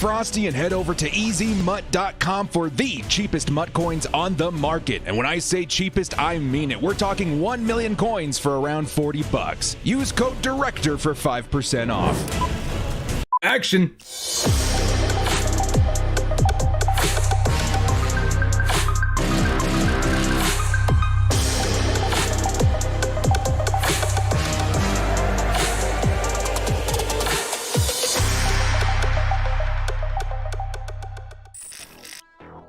Frosty and head over to EasyMut.com for the cheapest MUT coins on the market. And when I say cheapest, I mean it. We're talking 1 million coins for around $40. Use code DIRECTOR for 5% off. Action!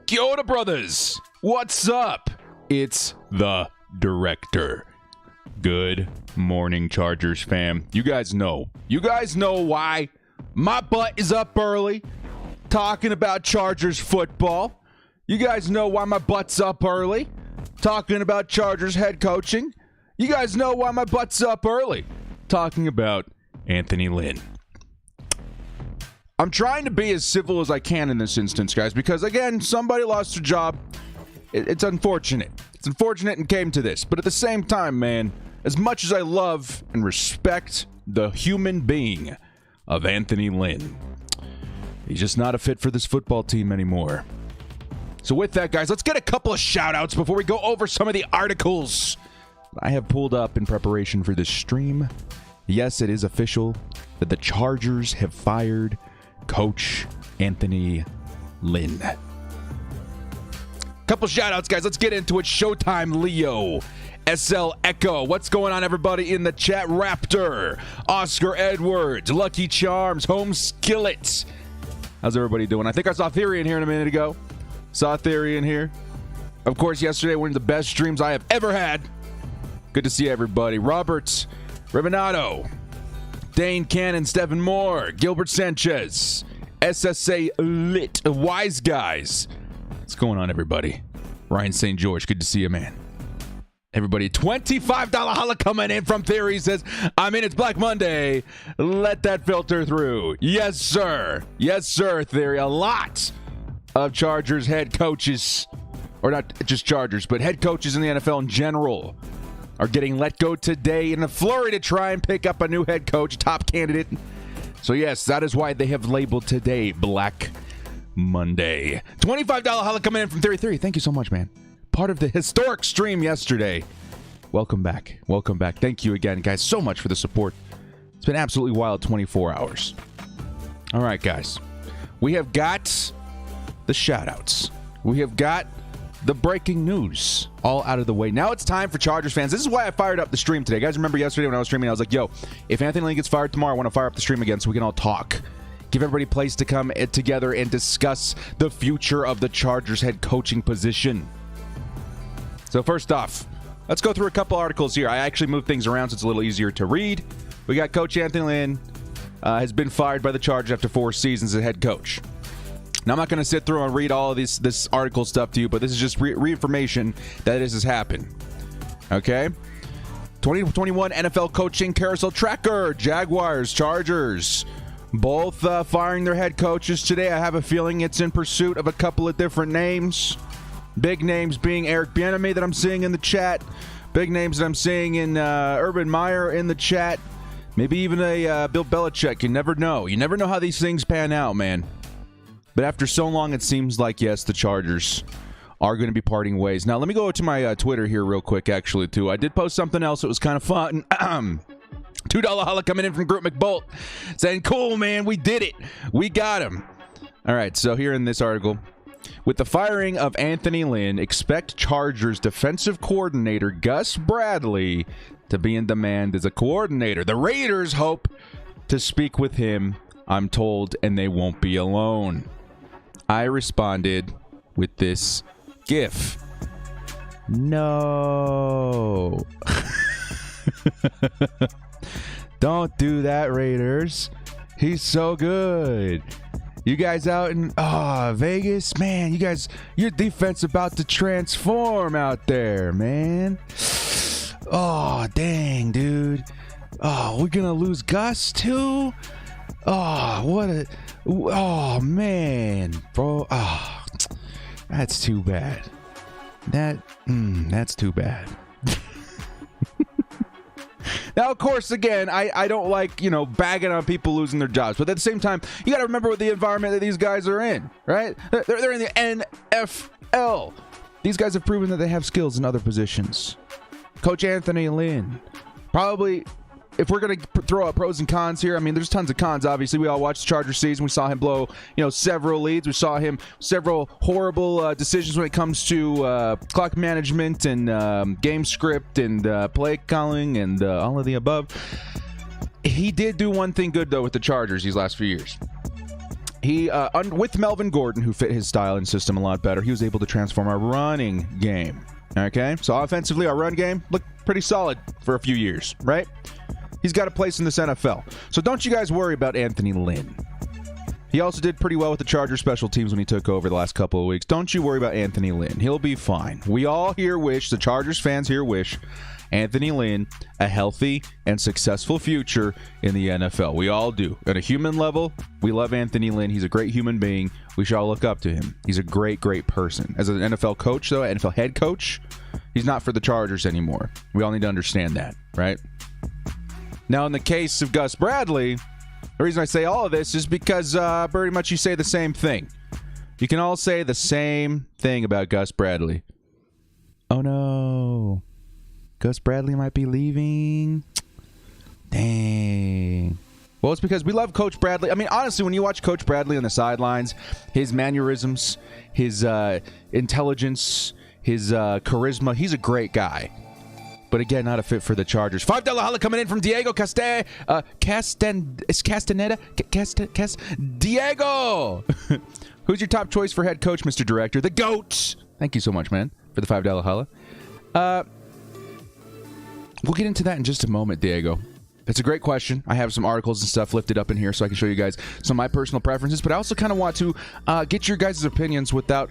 Kia ora, brothers. What's up? It's the Director. Good morning, Chargers fam. You guys know why my butt is up early talking about Chargers football. You guys know why my butt's up early talking about Chargers head coaching. You guys know why my butt's up early talking about Anthony Lynn. I'm trying to be as civil as I can in this instance, guys, because, again, somebody lost their job. It's unfortunate. It's unfortunate and came to this. But at the same time, man, as much as I love and respect the human being of Anthony Lynn, he's just not a fit for this football team anymore. So with that, guys, let's get a couple of shout-outs before we go over some of the articles I have pulled up in preparation for this stream. Yes, it is official that the Chargers have fired Coach Anthony Lynn. Couple shout-outs, guys. Let's get into it. Showtime Leo. SL Echo. What's going on, everybody in the chat? Raptor. Oscar Edwards. Lucky Charms. Home Skillet. How's everybody doing? I think I saw Theory in here a minute ago. Saw Theory in here. Of course, yesterday, one of the best streams I have ever had. Good to see everybody. Robert Rivinato. Dane Cannon, Stephen Moore, Gilbert Sanchez, SSA Lit, Wise Guys. What's going on, everybody? Ryan St. George, good to see you, man. Everybody, $25 holla coming in from Theory. Says, I'm in, it's Black Monday. Let that filter through. Yes, sir. Yes, sir, Theory. A lot of Chargers head coaches, or not just Chargers, but head coaches in the NFL in general, are getting let go today in a flurry to try and pick up a new head coach, top candidate. So yes, that is why they have labeled today Black Monday. $25 holla coming in from Theory. Thank you so much, man. Part of the historic stream yesterday. Welcome back. Welcome back. Thank you again, guys, so much for the support. It's been absolutely wild 24 hours. All right, guys. We have got the shout-outs. We have got the breaking news all out of the way. Now it's time for Chargers fans. This is why I fired up the stream today. Guys, remember yesterday when I was streaming, I was like, yo, if Anthony Lynn gets fired tomorrow, I want to fire up the stream again so we can all talk. Give everybody a place to come together and discuss the future of the Chargers head coaching position. So first off, let's go through a couple articles here. I actually moved things around so it's a little easier to read. We got Coach Anthony Lynn has been fired by the Chargers after 4 seasons as head coach. Now, I'm not going to sit through and read all of this article stuff to you, but this is just re-information that this has happened. Okay? 2021 NFL coaching carousel tracker. Jaguars, Chargers, both firing their head coaches today. I have a feeling it's in pursuit of a couple of different names. Big names being Eric Bieniemy that I'm seeing in the chat. Big names that I'm seeing in Urban Meyer in the chat. Maybe even a Bill Belichick. You never know. You never know how these things pan out, man. But after so long, it seems like, yes, the Chargers are going to be parting ways. Now, let me go to my Twitter here real quick, actually, too. I did post something else that was kind of fun. $2 holla coming in from Group McBolt saying, cool, man, we did it. We got him. All right, so here in this article, with the firing of Anthony Lynn, expect Chargers defensive coordinator Gus Bradley to be in demand as a coordinator. The Raiders hope to speak with him, I'm told, and they won't be alone. I responded with this GIF. No. Don't do that, Raiders. He's so good. You guys out in Vegas, man, you guys, your defense about to transform out there, man. Oh, dang, dude. Oh, we're going to lose Gus, too? Oh, man, bro. Oh, that's too bad. That's too bad. Now, of course, again, I don't like, bagging on people losing their jobs. But at the same time, you got to remember what the environment that these guys are in, right? They're in the NFL. These guys have proven that they have skills in other positions. Coach Anthony Lynn, probably, if we're going to throw out pros and cons here, I mean, there's tons of cons, obviously. We all watched the Chargers season. We saw him blow, several leads. We saw him several horrible decisions when it comes to clock management and game script and play calling and all of the above. He did do one thing good, though, with the Chargers these last few years. He, with Melvin Gordon, who fit his style and system a lot better, he was able to transform our running game. Okay? So offensively, our run game looked pretty solid for a few years, right? He's got a place in this NFL. So don't you guys worry about Anthony Lynn. He also did pretty well with the Chargers special teams when he took over the last couple of weeks. Don't you worry about Anthony Lynn. He'll be fine. We all here wish, the Chargers fans here wish, Anthony Lynn a healthy and successful future in the NFL. We all do. At a human level, we love Anthony Lynn. He's a great human being. We should all look up to him. He's a great, great person. As an NFL coach, though, NFL head coach, he's not for the Chargers anymore. We all need to understand that, right? Now, in the case of Gus Bradley, the reason I say all of this is because pretty much you say the same thing. You can all say the same thing about Gus Bradley. Oh, no. Gus Bradley might be leaving. Dang. Well, it's because we love Coach Bradley. I mean, honestly, when you watch Coach Bradley on the sidelines, his mannerisms, his intelligence, his charisma, he's a great guy. But again, not a fit for the Chargers. $5 holla coming in from Diego Castaneda. Diego! Who's your top choice for head coach, Mr. Director? The GOAT! Thank you so much, man, for the $5 holla. We'll get into that in just a moment, Diego. It's a great question. I have some articles and stuff lifted up in here so I can show you guys some of my personal preferences, but I also kind of want to get your guys' opinions without,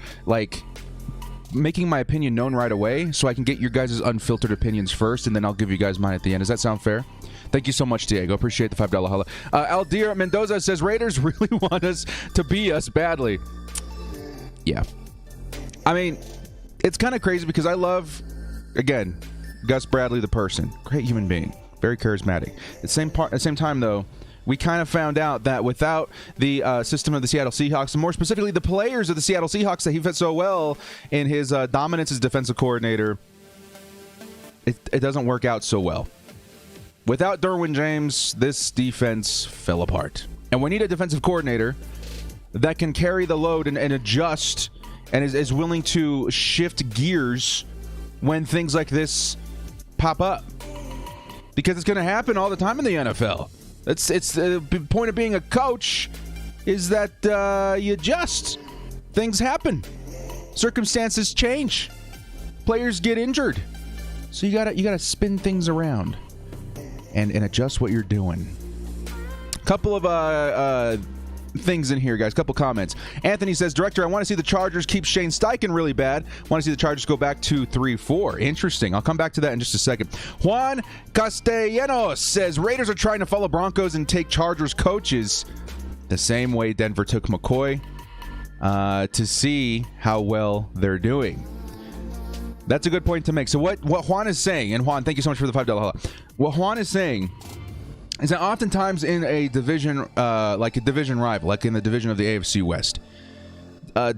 making my opinion known right away so I can get your guys' unfiltered opinions first, and then I'll give you guys mine at the end. Does that sound fair? Thank you so much, Diego. Appreciate the $5 holla. Aldir Mendoza says, Raiders really want us to be us badly. Yeah. I mean, it's kind of crazy because I love, again, Gus Bradley, the person. Great human being. Very charismatic. At the same time, though, we kind of found out that without the system of the Seattle Seahawks, and more specifically the players of the Seattle Seahawks that he fit so well in his dominance as defensive coordinator, it doesn't work out so well. Without Derwin James, this defense fell apart. And we need a defensive coordinator that can carry the load and adjust and is willing to shift gears when things like this pop up. Because it's going to happen all the time in the NFL. It's the point of being a coach is that you adjust. Things happen. Circumstances change. Players get injured. So you gotta spin things around and adjust what you're doing. Couple of things in here, guys. Couple comments. Anthony says, Director, I want to see the Chargers keep Shane Steichen really bad. Want to see the Chargers go back to 3-4. Interesting. I'll come back to that in just a second. Juan Castellanos says, Raiders are trying to follow Broncos and take Chargers coaches the same way Denver took McCoy to see how well they're doing. That's a good point to make. So what Juan is saying, and Juan, thank you so much for the $5 holla. What Juan is saying is that oftentimes in a division, like a division rival, like in the division of the AFC West,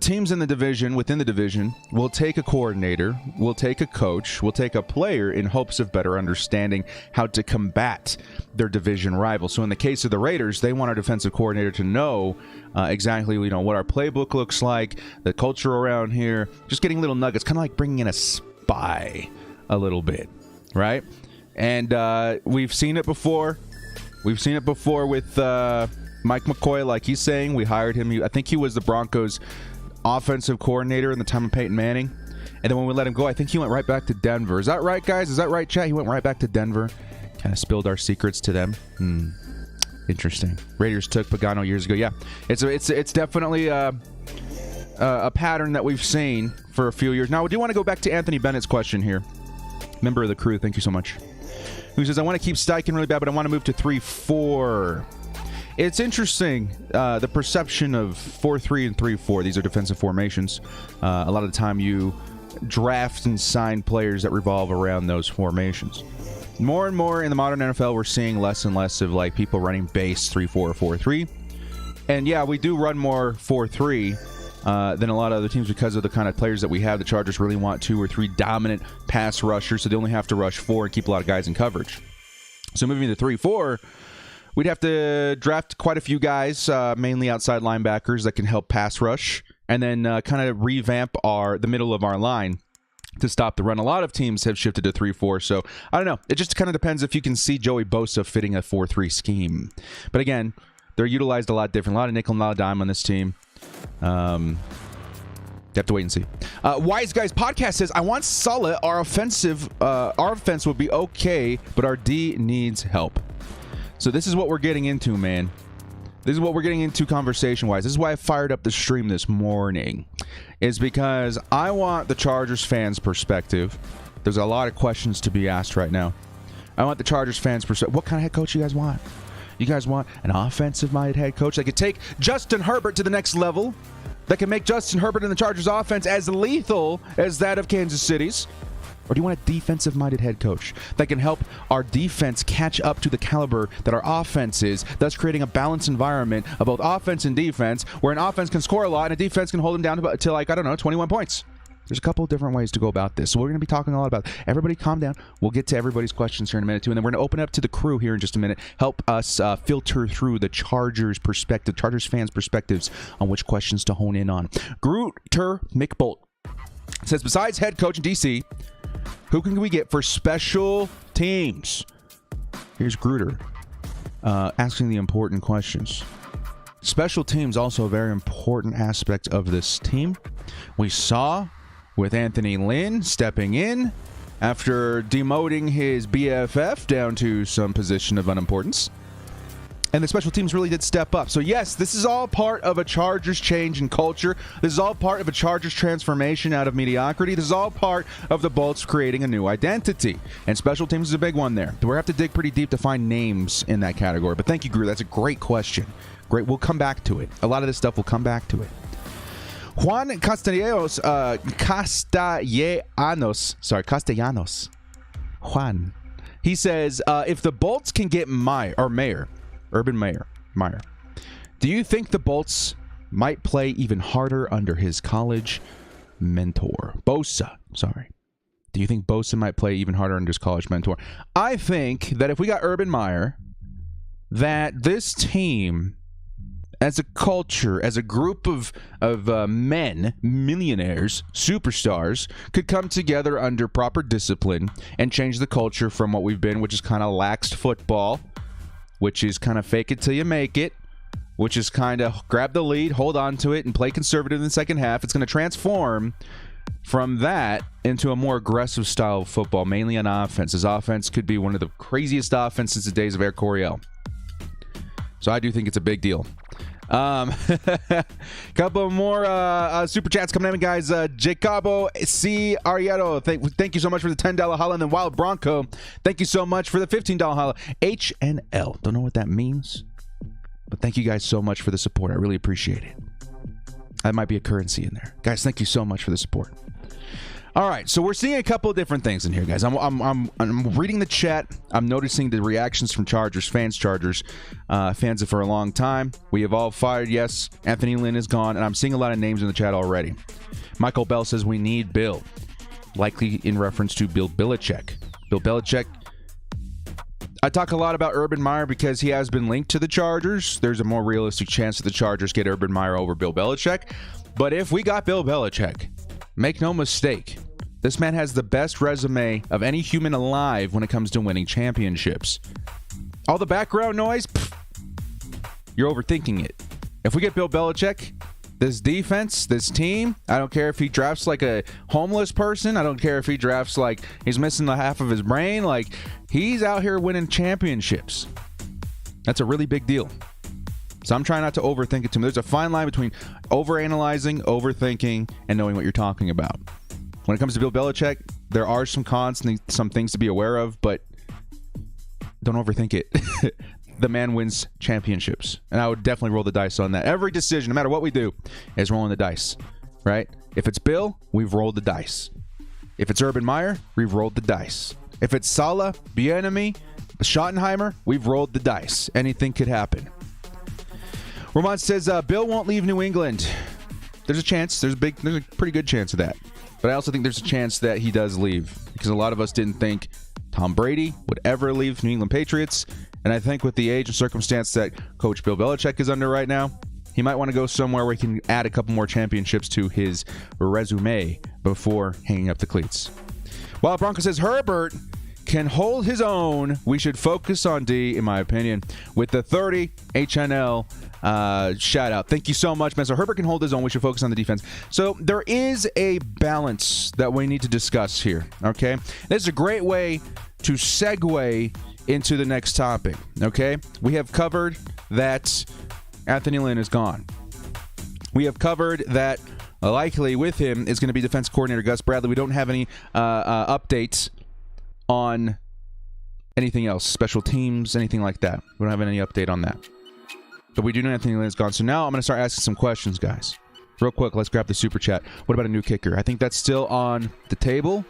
teams in the division, within the division, will take a coordinator, will take a coach, will take a player in hopes of better understanding how to combat their division rival. So in the case of the Raiders, they want our defensive coordinator to know exactly, what our playbook looks like, the culture around here, just getting little nuggets, kind of like bringing in a spy a little bit, right? And we've seen it before. We've seen it before with Mike McCoy, like he's saying. We hired him. I think he was the Broncos' offensive coordinator in the time of Peyton Manning. And then when we let him go, I think he went right back to Denver. Is that right, guys? Is that right, chat? He went right back to Denver. Kind of spilled our secrets to them. Interesting. Raiders took Pagano years ago. Yeah, it's definitely a pattern that we've seen for a few years. Now, I do want to go back to Anthony Bennett's question here. Member of the crew, thank you so much. Who says, I want to keep Steichen really bad, but I want to move to 3-4. It's interesting, the perception of 4-3 and 3-4. These are defensive formations. A lot of the time you draft and sign players that revolve around those formations. More and more in the modern NFL, we're seeing less and less of like people running base 3-4, 4-3. And yeah, we do run more 4-3 than a lot of other teams because of the kind of players that we have. The Chargers really want 2 or 3 dominant pass rushers, so they only have to rush 4 and keep a lot of guys in coverage. So moving to 3-4, we'd have to draft quite a few guys, mainly outside linebackers that can help pass rush, and then kind of revamp the middle of our line to stop the run. A lot of teams have shifted to 3-4, so I don't know. It just kind of depends if you can see Joey Bosa fitting a 4-3 scheme. But again, they're utilized a lot different. A lot of nickel and a lot of dime on this team. You have to wait and see. Wise Guys Podcast says, I want Saleh. Our offense would be okay, but our D needs help. So this is what we're getting into, man. This is what we're getting into conversation-wise. This is why I fired up the stream this morning. Is because I want the Chargers fans' perspective. There's a lot of questions to be asked right now. I want the Chargers fans' perspective. What kind of head coach you guys want? You guys want an offensive-minded head coach that could take Justin Herbert to the next level, that can make Justin Herbert and the Chargers offense as lethal as that of Kansas City's? Or do you want a defensive-minded head coach that can help our defense catch up to the caliber that our offense is, thus creating a balanced environment of both offense and defense, where an offense can score a lot and a defense can hold them down to like, I don't know, 21 points? There's a couple of different ways to go about this. So we're going to be talking a lot about it. Everybody calm down. We'll get to everybody's questions here in a minute, too. And then we're going to open up to the crew here in just a minute. Help us filter through the Chargers perspective, Chargers fans' perspectives on which questions to hone in on. Gruter McBolt says, besides head coach and DC, who can we get for special teams? Here's Gruter asking the important questions. Special teams also a very important aspect of this team. We saw with Anthony Lynn stepping in after demoting his BFF down to some position of unimportance. And the special teams really did step up. So yes, this is all part of a Chargers change in culture. This is all part of a Chargers transformation out of mediocrity. This is all part of the Bolts creating a new identity. And special teams is a big one there. We'll have to dig pretty deep to find names in that category. But thank you, Gru. That's a great question. Great. We'll come back to it. A lot of this stuff will come back to it. Juan Castellanos. Juan. He says, if the Bolts can get Urban Meyer, do you think the Bolts might play even harder under his college mentor? Bosa. Do you think Bosa might play even harder under his college mentor? I think that if we got Urban Meyer, that this team, as a culture, as a group of men, millionaires, superstars, could come together under proper discipline and change the culture from what we've been, which is kind of laxed football, which is kind of fake it till you make it, which is kind of grab the lead, hold on to it, and play conservative in the second half. It's going to transform from that into a more aggressive style of football, mainly on offense. His offense could be one of the craziest offenses since the days of Air Coryell. So I do think it's a big deal. Couple more super chats coming in, guys. Jacobo C. Arietto, thank you so much for the $10 holla. And then Wild Bronco, thank you so much for the $15 holla. HNL, don't know what that means, but thank you guys so much for the support. I really appreciate it. That might be a currency in there. Guys, thank you so much for the support. All right, so we're seeing a couple of different things in here, guys. I'm reading the chat. I'm noticing the reactions from Chargers fans for a long time. We have all fired. Yes, Anthony Lynn is gone, and I'm seeing a lot of names in the chat already. Michael Bell says we need Bill, likely in reference to Bill Belichick. Bill Belichick. I talk a lot about Urban Meyer because he has been linked to the Chargers. There's a more realistic chance that the Chargers get Urban Meyer over Bill Belichick. But if we got Bill Belichick, make no mistake, this man has the best resume of any human alive when it comes to winning championships. All the background noise, you're overthinking it. If we get Bill Belichick, this defense, this team, I don't care if he drafts like a homeless person. I don't care if he drafts like he's missing the half of his brain. Like, he's out here winning championships. That's a really big deal. So I'm trying not to overthink it too much. There's a fine line between overanalyzing, overthinking, and knowing what you're talking about. When it comes to Bill Belichick, there are some cons and some things to be aware of, but don't overthink it. The man wins championships, and I would definitely roll the dice on that. Every decision, no matter what we do, is rolling the dice, right? If it's Bill, we've rolled the dice. If it's Urban Meyer, we've rolled the dice. If it's Saleh, Bieniemy, Schottenheimer, we've rolled the dice. Anything could happen. Roman says, Bill won't leave New England. There's a chance. There's a pretty good chance of that. But I also think there's a chance that he does leave, because a lot of us didn't think Tom Brady would ever leave New England Patriots. And I think with the age and circumstance that Coach Bill Belichick is under right now, he might want to go somewhere where he can add a couple more championships to his resume before hanging up the cleats. While Bronco says Herbert can hold his own, we should focus on D, in my opinion, with the 30 HNL shout out. Thank you so much, man. So Herbert can hold his own. We should focus on the defense. So there is a balance that we need to discuss here, okay? This is a great way to segue into the next topic, okay? We have covered that Anthony Lynn is gone. We have covered that likely with him is going to be defense coordinator Gus Bradley. We don't have any updates on anything else, special teams, anything like that. We don't have any update on that. But we do know Anthony Lynn is gone. So now I'm going to start asking some questions, guys. Real quick, let's grab the super chat. What about a new kicker? I think that's still on the table.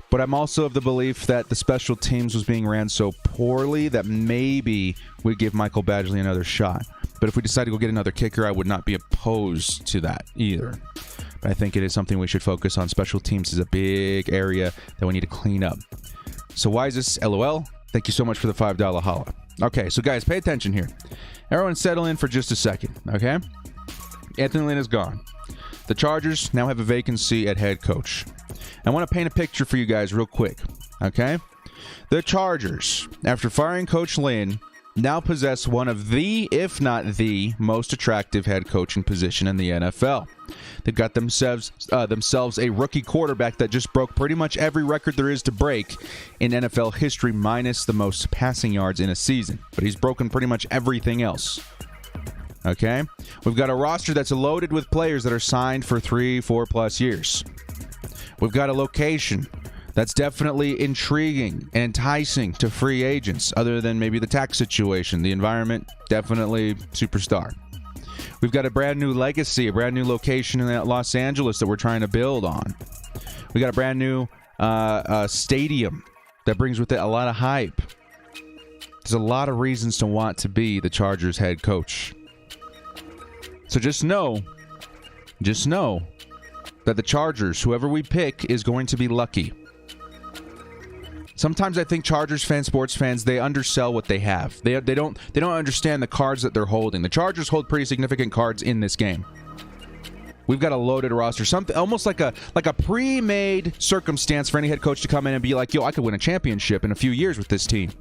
But I'm also of the belief that the special teams was being ran so poorly that maybe we give Michael Badgley another shot. But if we decide to go get another kicker, I would not be opposed to that either. But I think it is something we should focus on. Special teams is a big area that we need to clean up. So why is this? LOL. Thank you so much for the $5 holla. Okay, so guys, pay attention here. Everyone settle in for just a second, okay? Anthony Lynn is gone. The Chargers now have a vacancy at head coach. I want to paint a picture for you guys real quick, okay? The Chargers, after firing Coach Lynn, now possess one of the, if not the, most attractive head coaching position in the NFL. They've got themselves a rookie quarterback that just broke pretty much every record there is to break in NFL history, minus the most passing yards in a season. But he's broken pretty much everything else. Okay? We've got a roster that's loaded with players that are signed for 3-4+ years. We've got a location that's definitely intriguing and enticing to free agents, other than maybe the tax situation. The environment, definitely superstar. We've got a brand new legacy, a brand new location in Los Angeles that we're trying to build on. We got a brand new stadium that brings with it a lot of hype. There's a lot of reasons to want to be the Chargers head coach. So just know that the Chargers, whoever we pick, is going to be lucky. Sometimes I think Chargers fans, sports fans, they undersell what they have. They don't understand the cards that they're holding. The Chargers hold pretty significant cards in this game. We've got a loaded roster, something almost like a pre-made circumstance for any head coach to come in and be like, yo, I could win a championship in a few years with this team.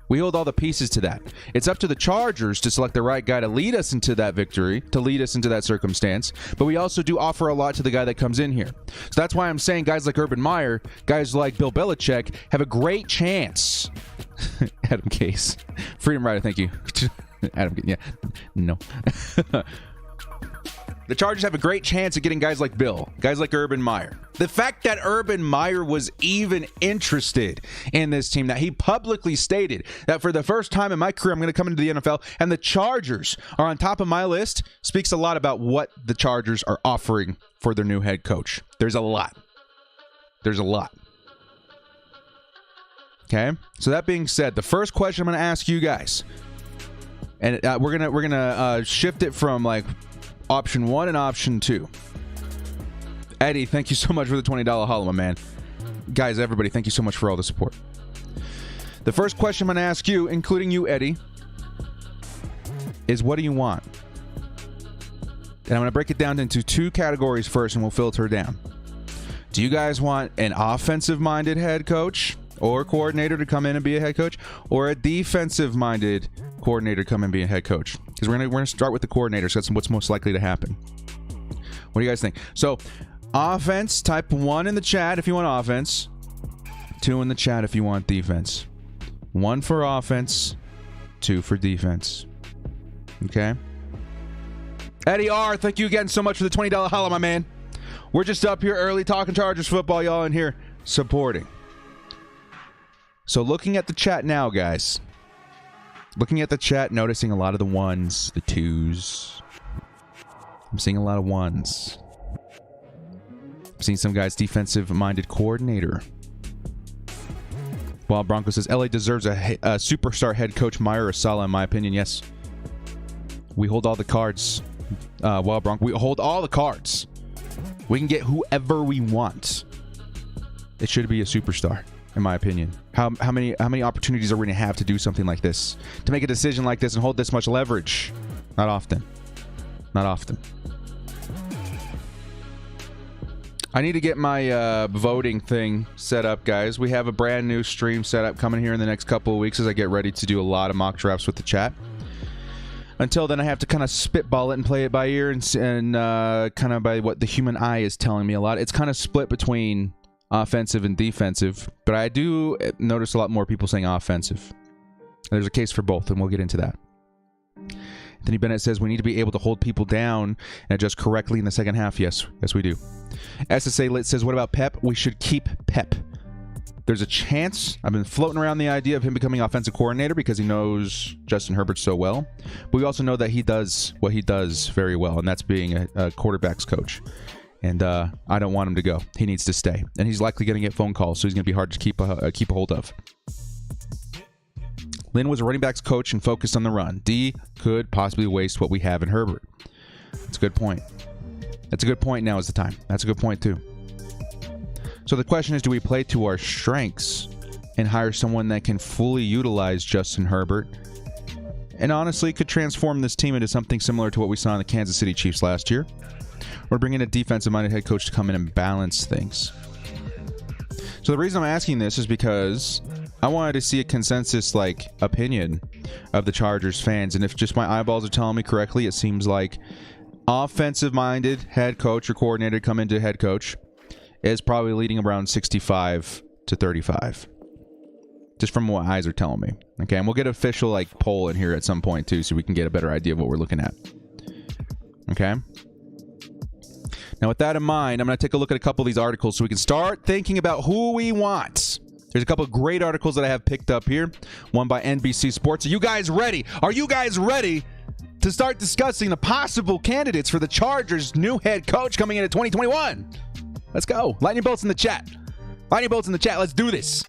We hold all the pieces to that. It's up to the Chargers to select the right guy to lead us into that victory, to lead us into that circumstance. But we also do offer a lot to the guy that comes in here. So that's why I'm saying guys like Urban Meyer, guys like Bill Belichick have a great chance. Adam Case. Freedom Rider, thank you. Adam, yeah. No. The Chargers have a great chance at getting guys like Bill, guys like Urban Meyer. The fact that Urban Meyer was even interested in this team, that he publicly stated that for the first time in my career, I'm going to come into the NFL, and the Chargers are on top of my list, speaks a lot about what the Chargers are offering for their new head coach. There's a lot. There's a lot. Okay? So that being said, the first question I'm going to ask you guys, and we're gonna shift it from like option 1 and option 2. Eddie, thank you so much for the $20 holla, my man. Guys, everybody, thank you so much for all the support. The first question I'm going to ask you, including you, Eddie, is what do you want? And I'm going to break it down into 2 categories first, and we'll filter down. Do you guys want an offensive-minded head coach or coordinator to come in and be a head coach, or a defensive-minded coordinator to come in and be a head coach? Because we're gonna start with the coordinators. That's what's most likely to happen. What do you guys think? So, offense, type 1 in the chat if you want offense. 2 in the chat if you want defense. 1 for offense, 2 for defense. Okay? Eddie R., thank you again so much for the $20 holla, my man. We're just up here early talking Chargers football. Y'all in here supporting. So, looking at the chat now, guys. Looking at the chat, noticing a lot of the 1s, the 2s. I'm seeing a lot of 1s. I'm seeing some guys defensive-minded coordinator. While Bronco says LA deserves a superstar head coach, Meyer or Saleh, in my opinion. Yes. We hold all the cards. While Bronco, we hold all the cards. We can get whoever we want. It should be a superstar, in my opinion. How many opportunities are we going to have to do something like this? To make a decision like this and hold this much leverage? Not often. Not often. I need to get my voting thing set up, guys. We have a brand new stream set up coming here in the next couple of weeks as I get ready to do a lot of mock drafts with the chat. Until then, I have to kind of spitball it and play it by ear and kind of by what the human eye is telling me a lot. It's kind of split between offensive and defensive, but I do notice a lot more people saying offensive. There's a case for both, and we'll get into that. Anthony Bennett says we need to be able to hold people down and adjust correctly in the second half. Yes, we do. SSA Lit says, what about Pep? We should keep Pep. There's a chance. I've been floating around the idea of him becoming offensive coordinator because he knows Justin Herbert so well. But we also know that he does what he does very well, and that's being a quarterback's coach. And I don't want him to go. He needs to stay. And he's likely going to get phone calls, so he's going to be hard to keep a hold of. Lynn was a running backs coach and focused on the run. D could possibly waste what we have in Herbert. That's a good point. That's a good point. Now is the time. That's a good point, too. So the question is, do we play to our strengths and hire someone that can fully utilize Justin Herbert and honestly could transform this team into something similar to what we saw in the Kansas City Chiefs last year? Or bring in a defensive-minded head coach to come in and balance things? So the reason I'm asking this is because I wanted to see a consensus opinion of the Chargers fans, and if just my eyeballs are telling me correctly, it seems like offensive-minded head coach or coordinator come into head coach is probably leading around 65 to 35. Just from what eyes are telling me. Okay, and we'll get an official poll in here at some point too, so we can get a better idea of what we're looking at. Okay. Now, with that in mind, I'm going to take a look at a couple of these articles so we can start thinking about who we want. There's a couple of great articles that I have picked up here. One by NBC Sports. Are you guys ready? Are you guys ready to start discussing the possible candidates for the Chargers' new head coach coming into 2021? Let's go. Lightning bolts in the chat. Lightning bolts in the chat. Let's do this.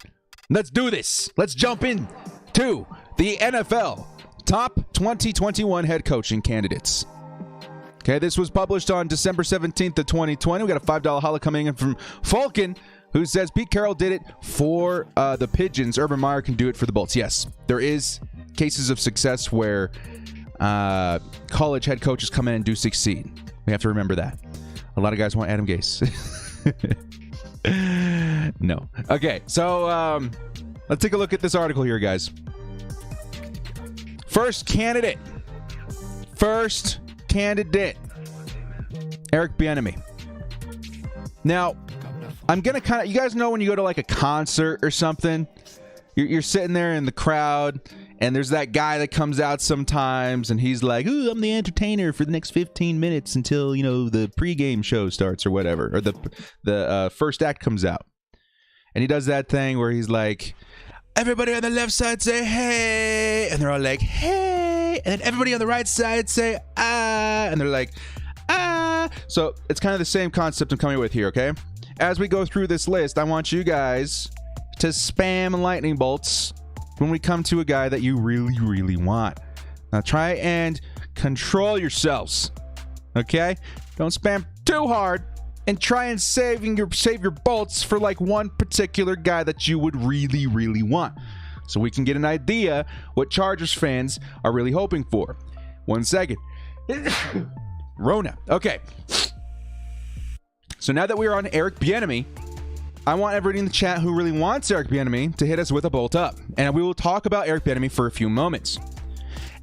Let's do this. Let's jump in to the NFL top 2021 head coaching candidates. Okay, this was published on December 17th of 2020. We got a $5 holla coming in from Falcon, who says Pete Carroll did it for the Pigeons. Urban Meyer can do it for the Bolts. Yes, there is cases of success where college head coaches come in and do succeed. We have to remember that. A lot of guys want Adam Gase. No. Okay, so let's take a look at this article here, guys. First candidate, Eric Bieniemy. Now, I'm going to you guys know when you go to a concert or something, you're sitting there in the crowd, and there's that guy that comes out sometimes, and he's like, ooh, I'm the entertainer for the next 15 minutes until, the pregame show starts or whatever, or the first act comes out. And he does that thing where he's like, everybody on the left side say, hey, and they're all like, hey, and then everybody on the right side say, ah, and they're like, ah. So it's kind of the same concept I'm coming with here, okay? As we go through this list, I want you guys to spam lightning bolts when we come to a guy that you really, really want. Now try and control yourselves, okay? Don't spam too hard, and try and save your bolts for one particular guy that you would really, really want, so we can get an idea what Chargers fans are really hoping for. 1 second. Rona. Okay. So now that we're on Eric Bieniemy, I want everybody in the chat who really wants Eric Bieniemy to hit us with a bolt up. And we will talk about Eric Bieniemy for a few moments.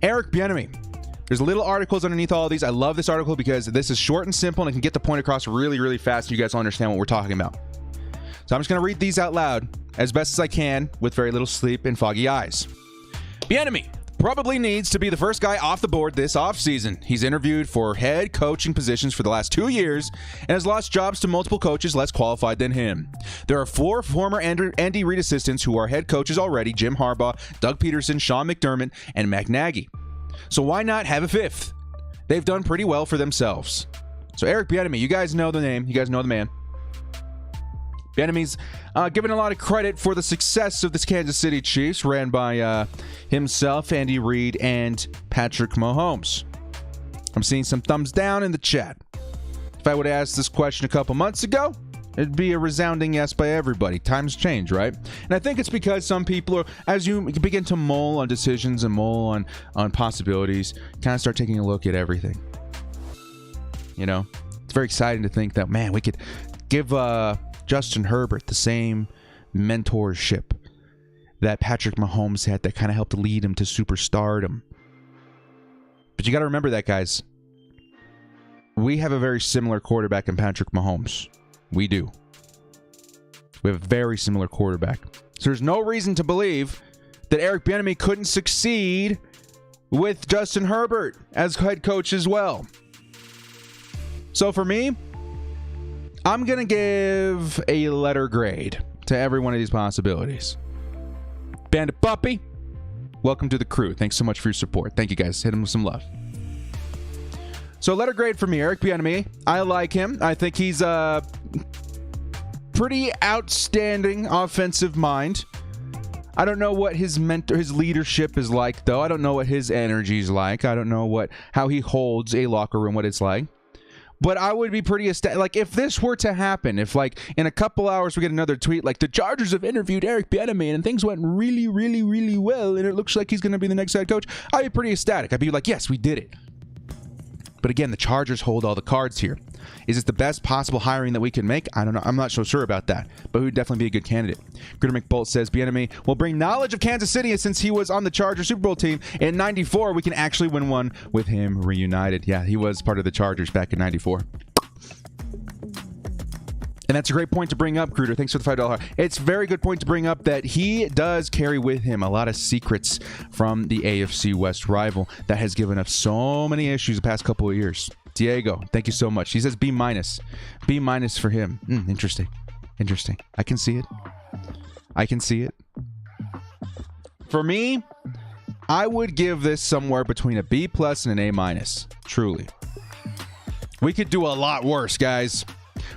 Eric Bieniemy. There's little articles underneath all of these. I love this article because this is short and simple and it can get the point across really, really fast. And you guys will understand what we're talking about. So I'm just going to read these out loud as best as I can with very little sleep and foggy eyes. Bieniemy probably needs to be the first guy off the board this offseason. He's interviewed for head coaching positions for the last 2 years and has lost jobs to multiple coaches less qualified than him. There are 4 former Andy Reid assistants who are head coaches already: Jim Harbaugh, Doug Peterson, Sean McDermott, and Matt Nagy. So why not have a 5th? They've done pretty well for themselves. So Eric Bieniemy, you guys know the name. You guys know the man. Bieniemy's given a lot of credit for the success of this Kansas City Chiefs, ran by himself, Andy Reid, and Patrick Mahomes. I'm seeing some thumbs down in the chat. If I would have asked this question a couple months ago, it'd be a resounding yes by everybody. Times change, right? And I think it's because some people are, as you begin to mull on decisions and mull on possibilities, kind of start taking a look at everything. You know, it's very exciting to think that, man, we could give Justin Herbert the same mentorship that Patrick Mahomes had that kind of helped lead him to superstardom. But you got to remember that, guys. We have a very similar quarterback in Patrick Mahomes. We do. We have a very similar quarterback. So there's no reason to believe that Eric Bieniemy couldn't succeed with Justin Herbert as head coach as well. So for me, I'm going to give a letter grade to every one of these possibilities. Bandit Puppy, welcome to the crew. Thanks so much for your support. Thank you, guys. Hit him with some love. So letter grade for me, Eric Bieniemy. I like him. I think he's a pretty outstanding offensive mind. I don't know what his leadership is like, though. I don't know what his energy is like. I don't know how he holds a locker room, what it's like. But I would be pretty ecstatic. Like, if this were to happen, if, like, in a couple hours we get another tweet, like, the Chargers have interviewed Eric Bieniemy and things went really, really, really well, and it looks like he's going to be the next head coach, I'd be pretty ecstatic. I'd be like, yes, we did it. But again, the Chargers hold all the cards here. Is it the best possible hiring that we can make? I don't know. I'm not so sure about that. But he would definitely be a good candidate. Gritter McBolt says, Bieniemy will bring knowledge of Kansas City, since he was on the Chargers Super Bowl team in 94. We can actually win one with him reunited. Yeah, he was part of the Chargers back in 94. And that's a great point to bring up, Gruder. Thanks for the $5. It's a very good point to bring up that he does carry with him a lot of secrets from the AFC West rival that has given us so many issues the past couple of years. Diego, thank you so much. He says B-. B- for him. Interesting. I can see it. For me, I would give this somewhere between a B+ and an A-. Truly. We could do a lot worse, guys.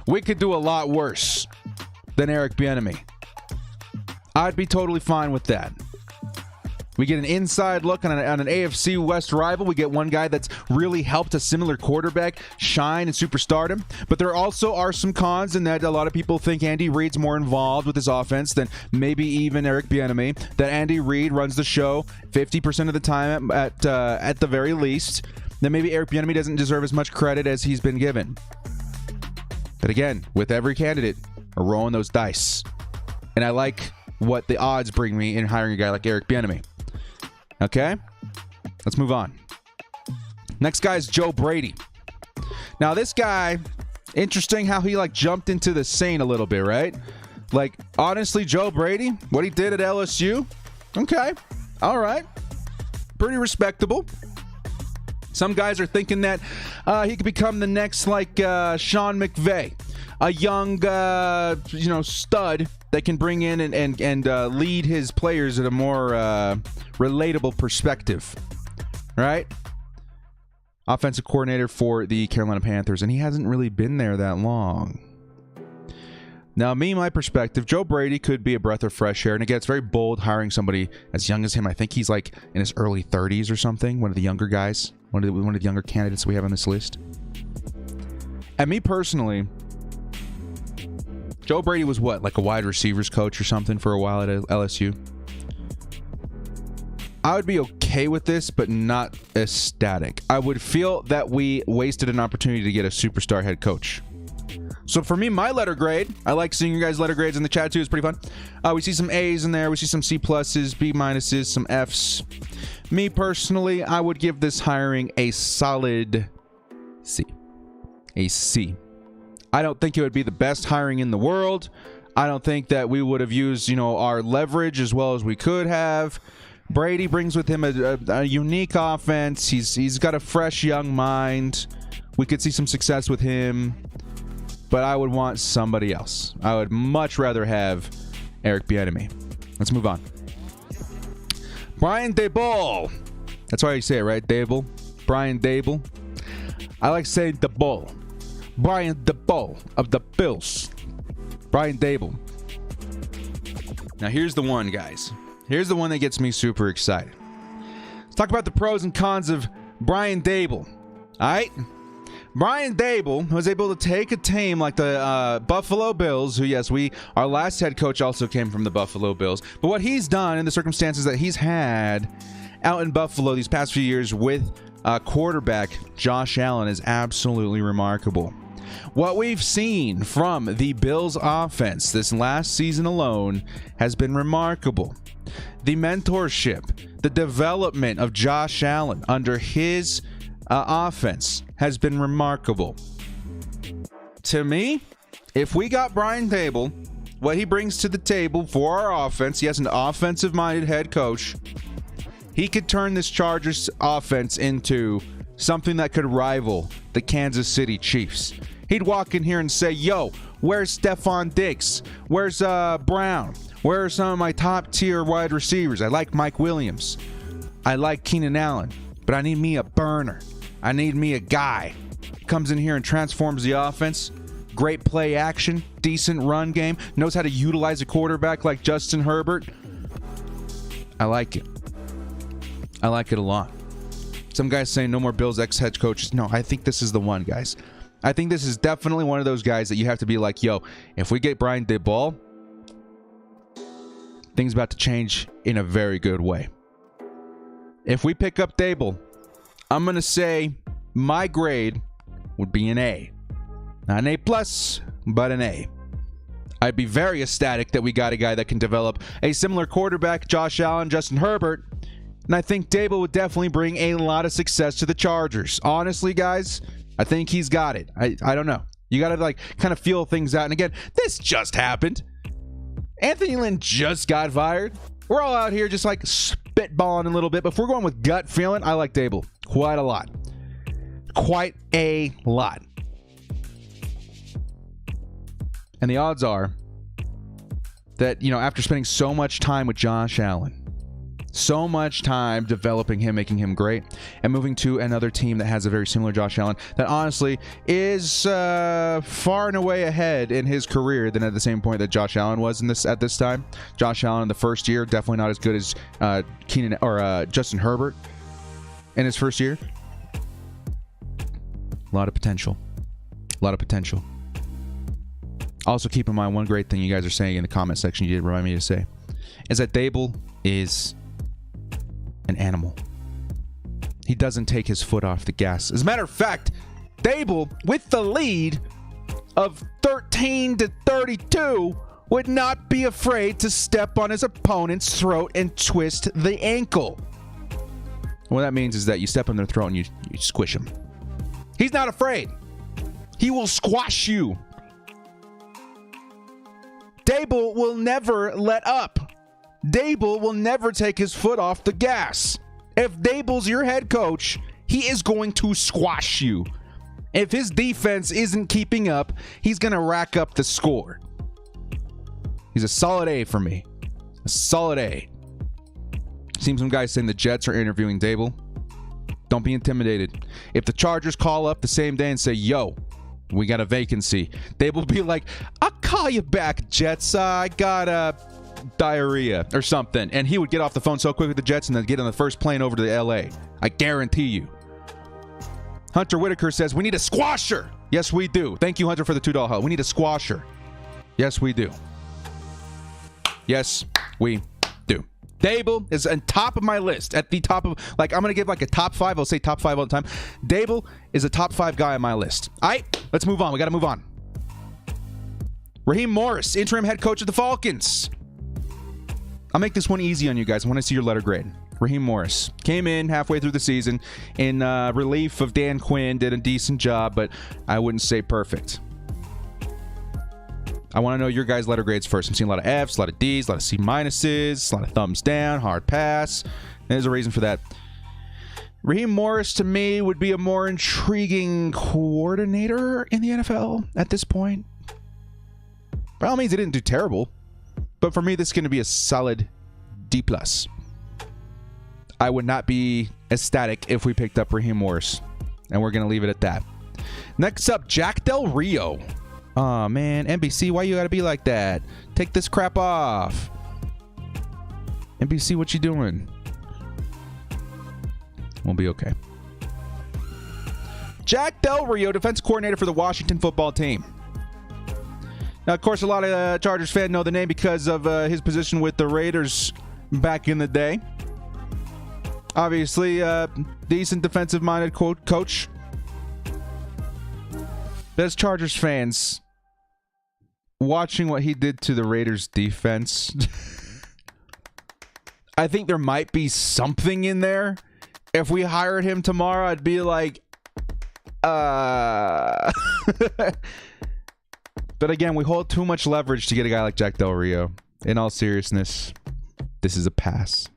We could do a lot worse than Eric Bieniemy. I'd be totally fine with that. We get an inside look on an AFC West rival. We get one guy that's really helped a similar quarterback shine and superstardom. But there also are some cons in that a lot of people think Andy Reid's more involved with his offense than maybe even Eric Bieniemy. That Andy Reid runs the show 50% of the time at the very least. That maybe Eric Bieniemy doesn't deserve as much credit as he's been given. But again, with every candidate, we're rolling those dice. And I like what the odds bring me in hiring a guy like Eric Bieniemy. Okay? Let's move on. Next guy is Joe Brady. Now, this guy, interesting how he, jumped into the scene a little bit, right? Honestly, Joe Brady, what he did at LSU, okay, all right. Pretty respectable. Some guys are thinking that he could become the next, Sean McVay, a young, stud that can bring in and lead his players at a more relatable perspective, right? Offensive coordinator for the Carolina Panthers, and he hasn't really been there that long. Now, my perspective, Joe Brady could be a breath of fresh air, and again, it's very bold hiring somebody as young as him. I think he's in his early 30s or something, one of the younger guys. One of the younger candidates we have on this list. And me personally, Joe Brady was what? A wide receivers coach or something for a while at LSU? I would be okay with this, but not ecstatic. I would feel that we wasted an opportunity to get a superstar head coach. So for me, my letter grade, I like seeing you guys' letter grades in the chat too. It's pretty fun. We see some A's in there. We see some C+, B-, some F's. Me personally, I would give this hiring a solid C. A C. I don't think it would be the best hiring in the world. I don't think that we would have used, our leverage as well as we could have. Brady brings with him a unique offense. He's got a fresh young mind. We could see some success with him. But I would want somebody else. I would much rather have Eric Bieniemy. Let's move on. Brian Dable. That's how you say it, right? Dable. Brian Dable. I like saying Dable. Brian Dable of the Bills. Brian Dable. Now, here's the one, guys. Here's the one that gets me super excited. Let's talk about the pros and cons of Brian Dable. All right? Brian Dable was able to take a team like the Buffalo Bills, who, yes, our last head coach also came from the Buffalo Bills. But what he's done in the circumstances that he's had out in Buffalo these past few years with quarterback Josh Allen is absolutely remarkable. What we've seen from the Bills offense this last season alone has been remarkable. The mentorship, the development of Josh Allen under his offense has been remarkable. To me, if we got Brian Dable, what he brings to the table for our offense, yes, an offensive-minded head coach, he could turn this Chargers offense into something that could rival the Kansas City Chiefs. He'd walk in here and say, yo, where's Stephon Diggs? Where's Brown? Where are some of my top-tier wide receivers? I like Mike Williams. I like Keenan Allen. But I need me a burner. I need me a guy. Comes in here and transforms the offense. Great play action. Decent run game. Knows how to utilize a quarterback like Justin Herbert. I like it. I like it a lot. Some guys saying no more Bills ex-head coaches. No, I think this is the one, guys. I think this is definitely one of those guys that you have to be like, yo, if we get Brian Dable, things about to change in a very good way. If we pick up Dable, I'm going to say my grade would be an A. Not an A+, but an A. I'd be very ecstatic that we got a guy that can develop a similar quarterback, Josh Allen, Justin Herbert, and I think Dable would definitely bring a lot of success to the Chargers. Honestly, guys, I think he's got it. I don't know. You got to kind of feel things out. And again, this just happened. Anthony Lynn just got fired. We're all out here just spitballing a little bit, but if we're going with gut feeling, I like Dable quite a lot. Quite a lot. And the odds are that, after spending so much time with Josh Allen, so much time developing him, making him great, and moving to another team that has a very similar Josh Allen that honestly is far and away ahead in his career than at the same point that Josh Allen was at this time. Josh Allen in the first year, definitely not as good as Keenan or Justin Herbert in his first year. A lot of potential. A lot of potential. Also, keep in mind one great thing you guys are saying in the comment section, you did remind me to say, is that Dable is an animal. He doesn't take his foot off the gas. As a matter of fact, Dable, with the lead of 13-32, would not be afraid to step on his opponent's throat and twist the ankle. What that means is that you step on their throat and you squish him. He's not afraid. He will squash you. Dable will never let up. Dable will never take his foot off the gas. If Dable's your head coach, he is going to squash you. If his defense isn't keeping up, he's going to rack up the score. He's a solid A for me. A solid A. Seems some guys saying the Jets are interviewing Dable. Don't be intimidated. If the Chargers call up the same day and say, yo, we got a vacancy, Dable will be like, I'll call you back, Jets. I got diarrhea or something. And he would get off the phone so quick with the Jets and then get on the first plane over to the LA. I guarantee you. Hunter Whitaker says, we need a squasher. Yes, we do. Thank you, Hunter, for the $2 help. We need a squasher. Yes, we do. Yes, we do. Dable is on top of my list. At the top of, I'm going to give a top 5. I'll say top 5 all the time. Dable is a top 5 guy on my list. All right, let's move on. We got to move on. Raheem Morris, interim head coach of the Falcons. I'll make this one easy on you guys. I want to see your letter grade. Raheem Morris came in halfway through the season in relief of Dan Quinn, did a decent job, but I wouldn't say perfect. I want to know your guys' letter grades first. I'm seeing a lot of Fs, a lot of Ds, a lot of C minuses, a lot of thumbs down, hard pass. There's a reason for that. Raheem Morris, to me, would be a more intriguing coordinator in the NFL at this point. By all means, he didn't do terrible. But for me, this is going to be a solid D+. I would not be ecstatic if we picked up Raheem Morris. And we're going to leave it at that. Next up, Jack Del Rio. Aw, man. NBC, why you gotta be like that? Take this crap off. NBC, what you doing? We'll be okay. Jack Del Rio, defense coordinator for the Washington football team. Now, of course, a lot of Chargers fans know the name because of his position with the Raiders back in the day. Obviously, decent defensive-minded coach. But as Chargers fans, watching what he did to the Raiders defense, I think there might be something in there. If we hired him tomorrow, I'd be like, But again, we hold too much leverage to get a guy like Jack Del Rio. In all seriousness, this is a pass.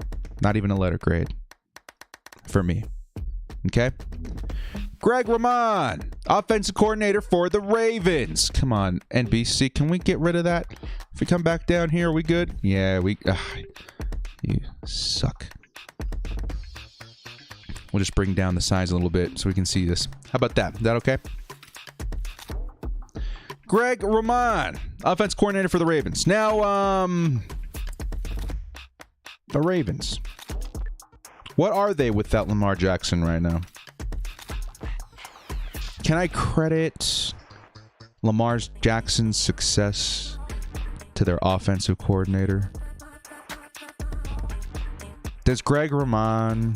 Not even a letter grade. For me. Okay? Greg Roman, offensive coordinator for the Ravens. Come on, NBC, can we get rid of that? If we come back down here, are we good? Yeah, you suck. We'll just bring down the size a little bit so we can see this. How about that? Is that okay? Greg Roman, offense coordinator for the Ravens. Now, the Ravens. What are they without Lamar Jackson right now? Can I credit Lamar Jackson's success to their offensive coordinator? Does Greg Roman,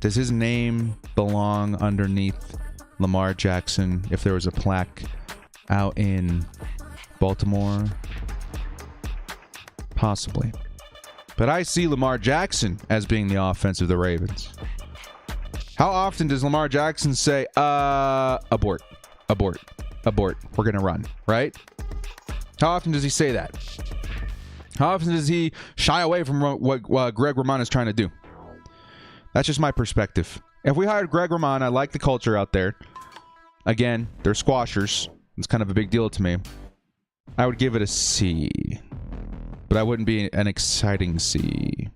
does his name belong underneath Lamar Jackson if there was a plaque out in Baltimore? Possibly. But I see Lamar Jackson as being the offense of the Ravens. How often does Lamar Jackson say, abort, abort, abort, we're going to run, right? How often does he say that? How often does he shy away from what Greg Roman is trying to do? That's just my perspective. If we hired Greg Roman, I like the culture out there. Again, they're squashers. It's kind of a big deal to me. I would give it a C. But I wouldn't be an exciting C.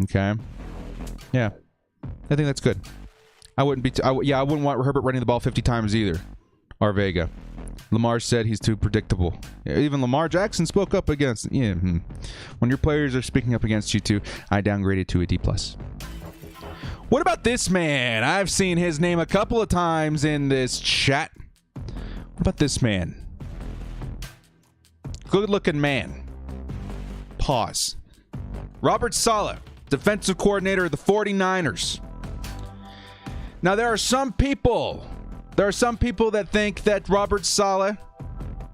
Okay? Yeah. I think that's good. I wouldn't be... I wouldn't want Herbert running the ball 50 times either. Or Vega. Lamar said he's too predictable. Even Lamar Jackson spoke up against... Yeah. When your players are speaking up against you too, I downgraded to a D+. What about this man? I've seen his name a couple of times in this chat. What about this man? Good-looking man. Pause. Robert Saleh, defensive coordinator of the 49ers. Now, there are some people that think that Robert Saleh,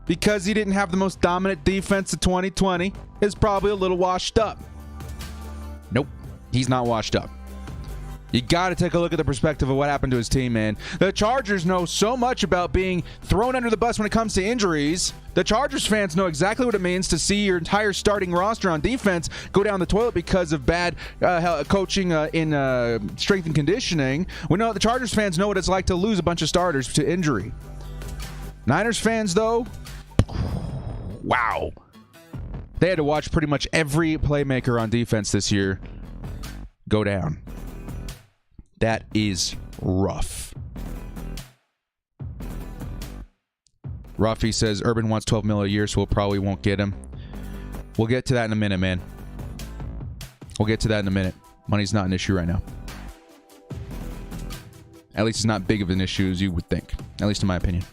because he didn't have the most dominant defense of 2020, is probably a little washed up. Nope, he's not washed up. You got to take a look at the perspective of what happened to his team, man. The Chargers know so much about being thrown under the bus when it comes to injuries. The Chargers fans know exactly what it means to see your entire starting roster on defense go down the toilet because of bad coaching in strength and conditioning. We know the Chargers fans know what it's like to lose a bunch of starters to injury. Niners fans, though, wow. They had to watch pretty much every playmaker on defense this year go down. That is rough. Ruffy says Urban wants $12 million a year, so we'll probably won't get him. We'll get to that in a minute, man. We'll get to that in a minute. Money's not an issue right now. At least it's not big of an issue as you would think. At least in my opinion.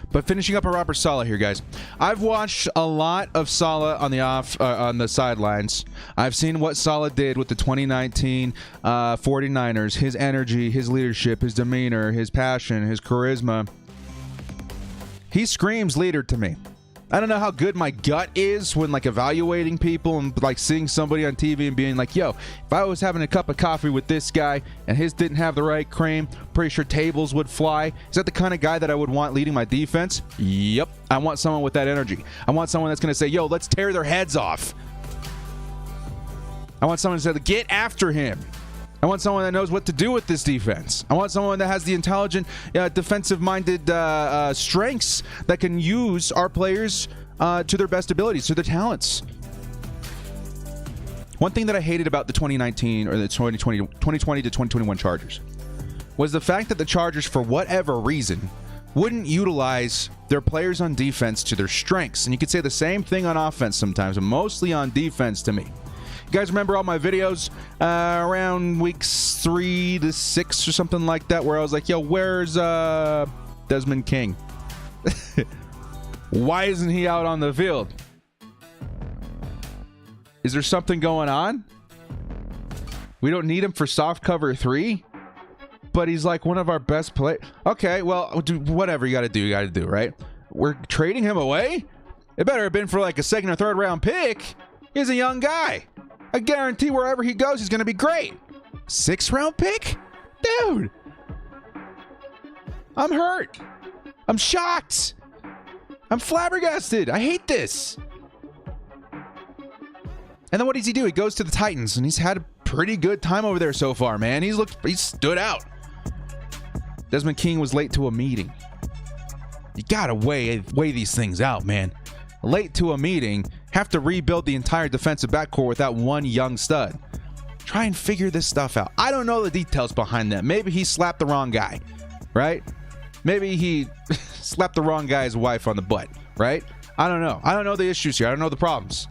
But finishing up on Robert Saleh here, guys. I've watched a lot of Saleh on the sidelines. I've seen what Saleh did with the 2019 49ers. His energy, his leadership, his demeanor, his passion, his charisma. He screams leader to me. I don't know how good my gut is when like evaluating people and like seeing somebody on TV and being like, yo, if I was having a cup of coffee with this guy and his didn't have the right cream, pretty sure tables would fly. Is that the kind of guy that I would want leading my defense? Yep. I want someone with that energy. I want someone that's going to say, yo, let's tear their heads off. I want someone to say, get after him. I want someone that knows what to do with this defense. I want someone that has the intelligent, defensive-minded strengths that can use our players to their best abilities, to their talents. One thing that I hated about the 2019 or the 2020 to 2021 Chargers was the fact that the Chargers, for whatever reason, wouldn't utilize their players on defense to their strengths. And you could say the same thing on offense sometimes, but mostly on defense to me. You guys remember all my videos around weeks 3 to 6 or something like that, where I was like, yo, where's Desmond King? Why isn't he out on the field? Is there something going on? We don't need him for soft cover 3, but he's like one of our best players. Okay, well, whatever you got to do, right? We're trading him away? It better have been for like a second or third round pick. He's a young guy. I guarantee wherever he goes, he's going to be great. 6th round pick? Dude. I'm hurt. I'm shocked. I'm flabbergasted. I hate this. And then what does he do? He goes to the Titans, and he's had a pretty good time over there so far, man. He stood out. Desmond King was late to a meeting. You gotta weigh these things out, man. Late to a meeting, have to rebuild the entire defensive backcourt without one young stud. Try and figure this stuff out. I don't know the details behind that. Maybe he slapped the wrong guy, right? Maybe he slapped the wrong guy's wife on the butt, right? I don't know. I don't know the issues here. I don't know the problems.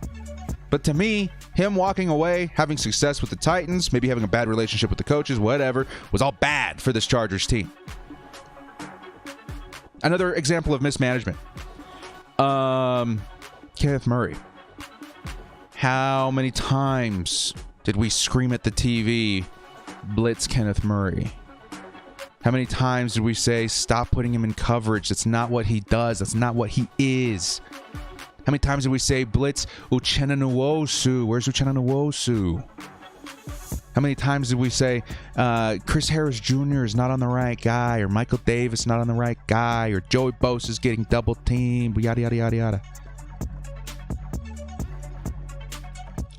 But to me, him walking away, having success with the Titans, maybe having a bad relationship with the coaches, whatever, was all bad for this Chargers team. Another example of mismanagement. Kenneth Murray. How many times did we scream at the TV, blitz Kenneth Murray? How many times did we say, stop putting him in coverage? That's not what he does. That's not what he is. How many times did we say, blitz Uchenna Nwosu? Where's Uchenna Nwosu? How many times did we say, Chris Harris Jr. is not on the right guy, or Michael Davis not on the right guy, or Joey Bosa is getting double teamed, yada, yada, yada, yada.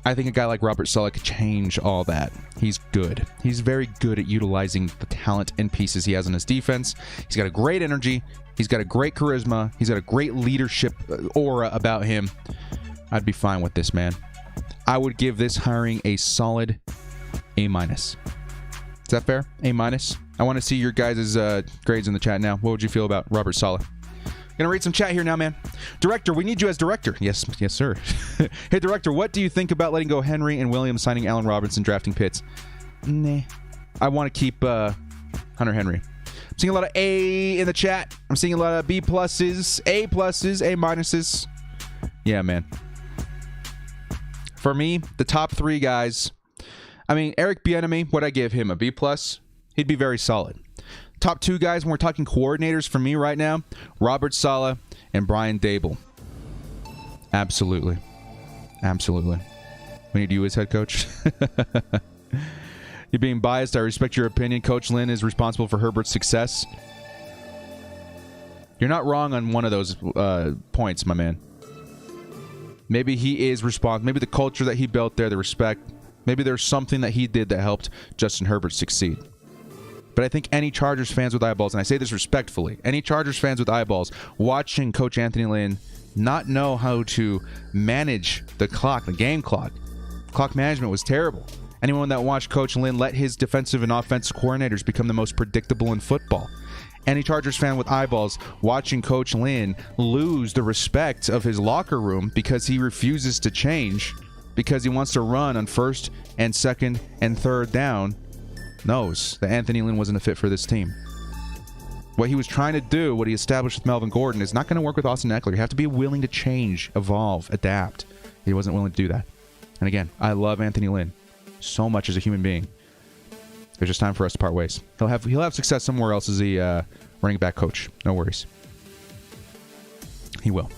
I think a guy like Robert Saleh could change all that. He's good. He's very good at utilizing the talent and pieces he has in his defense. He's got a great energy. He's got a great charisma. He's got a great leadership aura about him. I'd be fine with this, man. I would give this hiring a solid A-. Is that fair? A-. I want to see your guys' grades in the chat now. What would you feel about Robert Saleh? Gonna read some chat here now, man. Director, we need you as director. Yes, sir. Hey, director, what do you think about letting go Henry and Williams, signing Allen Robinson, drafting Pitts? Nah. I want to keep Hunter Henry. I'm seeing a lot of A in the chat. I'm seeing a lot of B pluses, A minuses. Yeah, man. For me, the top 3 guys. I mean, Eric Bieniemy, would I give him a B plus? He'd be very solid. Top 2 guys, when we're talking coordinators for me right now, Robert Saleh and Brian Dable. Absolutely. We need you as head coach. You're being biased. I respect your opinion. Coach Lynn is responsible for Herbert's success. You're not wrong on one of those points, my man. Maybe he is responsible. Maybe the culture that he built there, the respect. Maybe there's something that he did that helped Justin Herbert succeed. But I think any Chargers fans with eyeballs, and I say this respectfully, any Chargers fans with eyeballs watching Coach Anthony Lynn not know how to manage the clock, the game clock. Clock management was terrible. Anyone that watched Coach Lynn let his defensive and offensive coordinators become the most predictable in football. Any Chargers fan with eyeballs watching Coach Lynn lose the respect of his locker room because he refuses to change, because he wants to run on 1st and 2nd and 3rd down, knows that Anthony Lynn wasn't a fit for this team. What he was trying to do, what he established with Melvin Gordon, is not going to work with Austin Eckler. You have to be willing to change, evolve, adapt. He wasn't willing to do that. And again, I love Anthony Lynn so much as a human being. There's just time for us to part ways. He'll have success somewhere else as a running back coach. No worries. He will.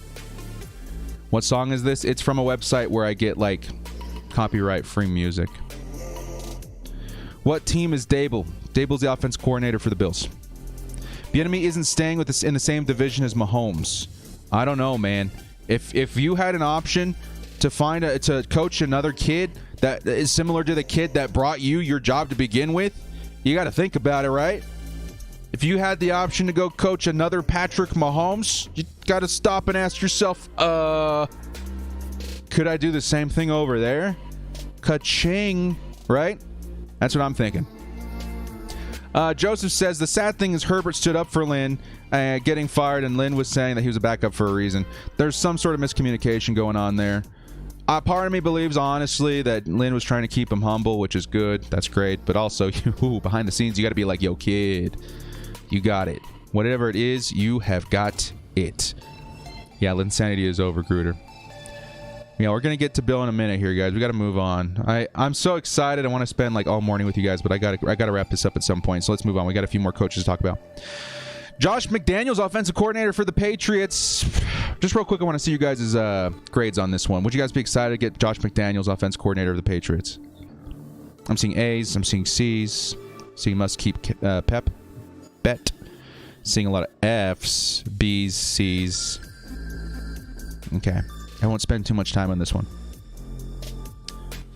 What song is this? It's from a website where I get like copyright-free music. What team is Dable? Dable's the offense coordinator for the Bills. Bieniemy isn't staying with this in the same division as Mahomes. I don't know, man. If you had an option to to coach another kid that is similar to the kid that brought you your job to begin with, you got to think about it, right? If you had the option to go coach another Patrick Mahomes, you got to stop and ask yourself, could I do the same thing over there? Ka-ching, right? That's what I'm thinking. Joseph says, the sad thing is Herbert stood up for Lynn getting fired, and Lynn was saying that he was a backup for a reason. There's some sort of miscommunication going on there. Part of me believes, honestly, that Lynn was trying to keep him humble, which is good. That's great. But also, behind the scenes, you got to be like, yo, kid, you got it. Whatever it is, you have got it. Yeah, Linsanity is over, Gruder. Yeah, we're going to get to Bill in a minute here, guys. We got to move on. I'm so excited. I want to spend like all morning with you guys, but I got to wrap this up at some point. So let's move on. We got a few more coaches to talk about. Josh McDaniels, offensive coordinator for the Patriots. Just real quick, I want to see you guys' grades on this one. Would you guys be excited to get Josh McDaniels, offensive coordinator of the Patriots? I'm seeing A's. I'm seeing C's. Seeing must keep bet. Seeing a lot of F's, B's, C's. Okay. I won't spend too much time on this one.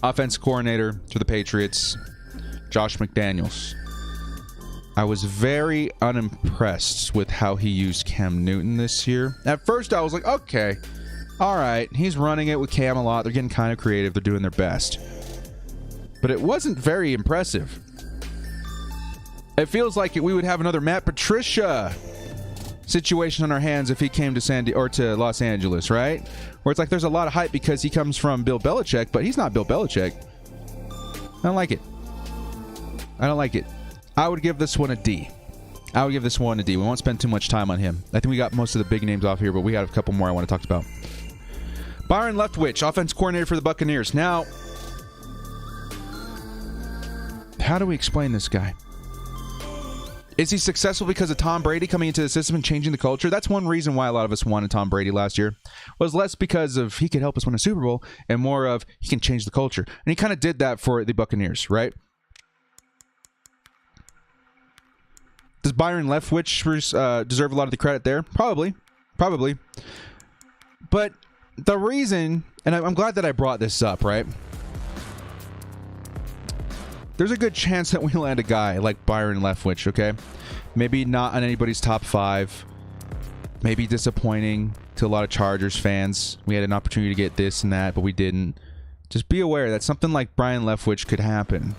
Offensive coordinator for the Patriots, Josh McDaniels. I was very unimpressed with how he used Cam Newton this year. At first, I was like, okay, all right, he's running it with Cam a lot. They're getting kind of creative. They're doing their best. But it wasn't very impressive. It feels like we would have another Matt Patricia situation on our hands if he came to Los Angeles, right? Where it's like there's a lot of hype because he comes from Bill Belichick, but he's not Bill Belichick. I don't like it. I don't like it. I would give this one a D. I would give this one a D. We won't spend too much time on him. I think we got most of the big names off here, but we got a couple more I want to talk about. Byron Leftwich, offense coordinator for the Buccaneers. Now, how do we explain this guy? Is he successful because of Tom Brady coming into the system and changing the culture? That's one reason why a lot of us wanted Tom Brady last year. Was less because of he could help us win a Super Bowl and more of he can change the culture. And he kind of did that for the Buccaneers, right? Does Byron Leftwich deserve a lot of the credit there? Probably. But the reason, and I'm glad that I brought this up, right? There's a good chance that we land a guy like Byron Leftwich, okay? Maybe not on anybody's top 5. Maybe disappointing to a lot of Chargers fans. We had an opportunity to get this and that, but we didn't. Just be aware that something like Byron Leftwich could happen.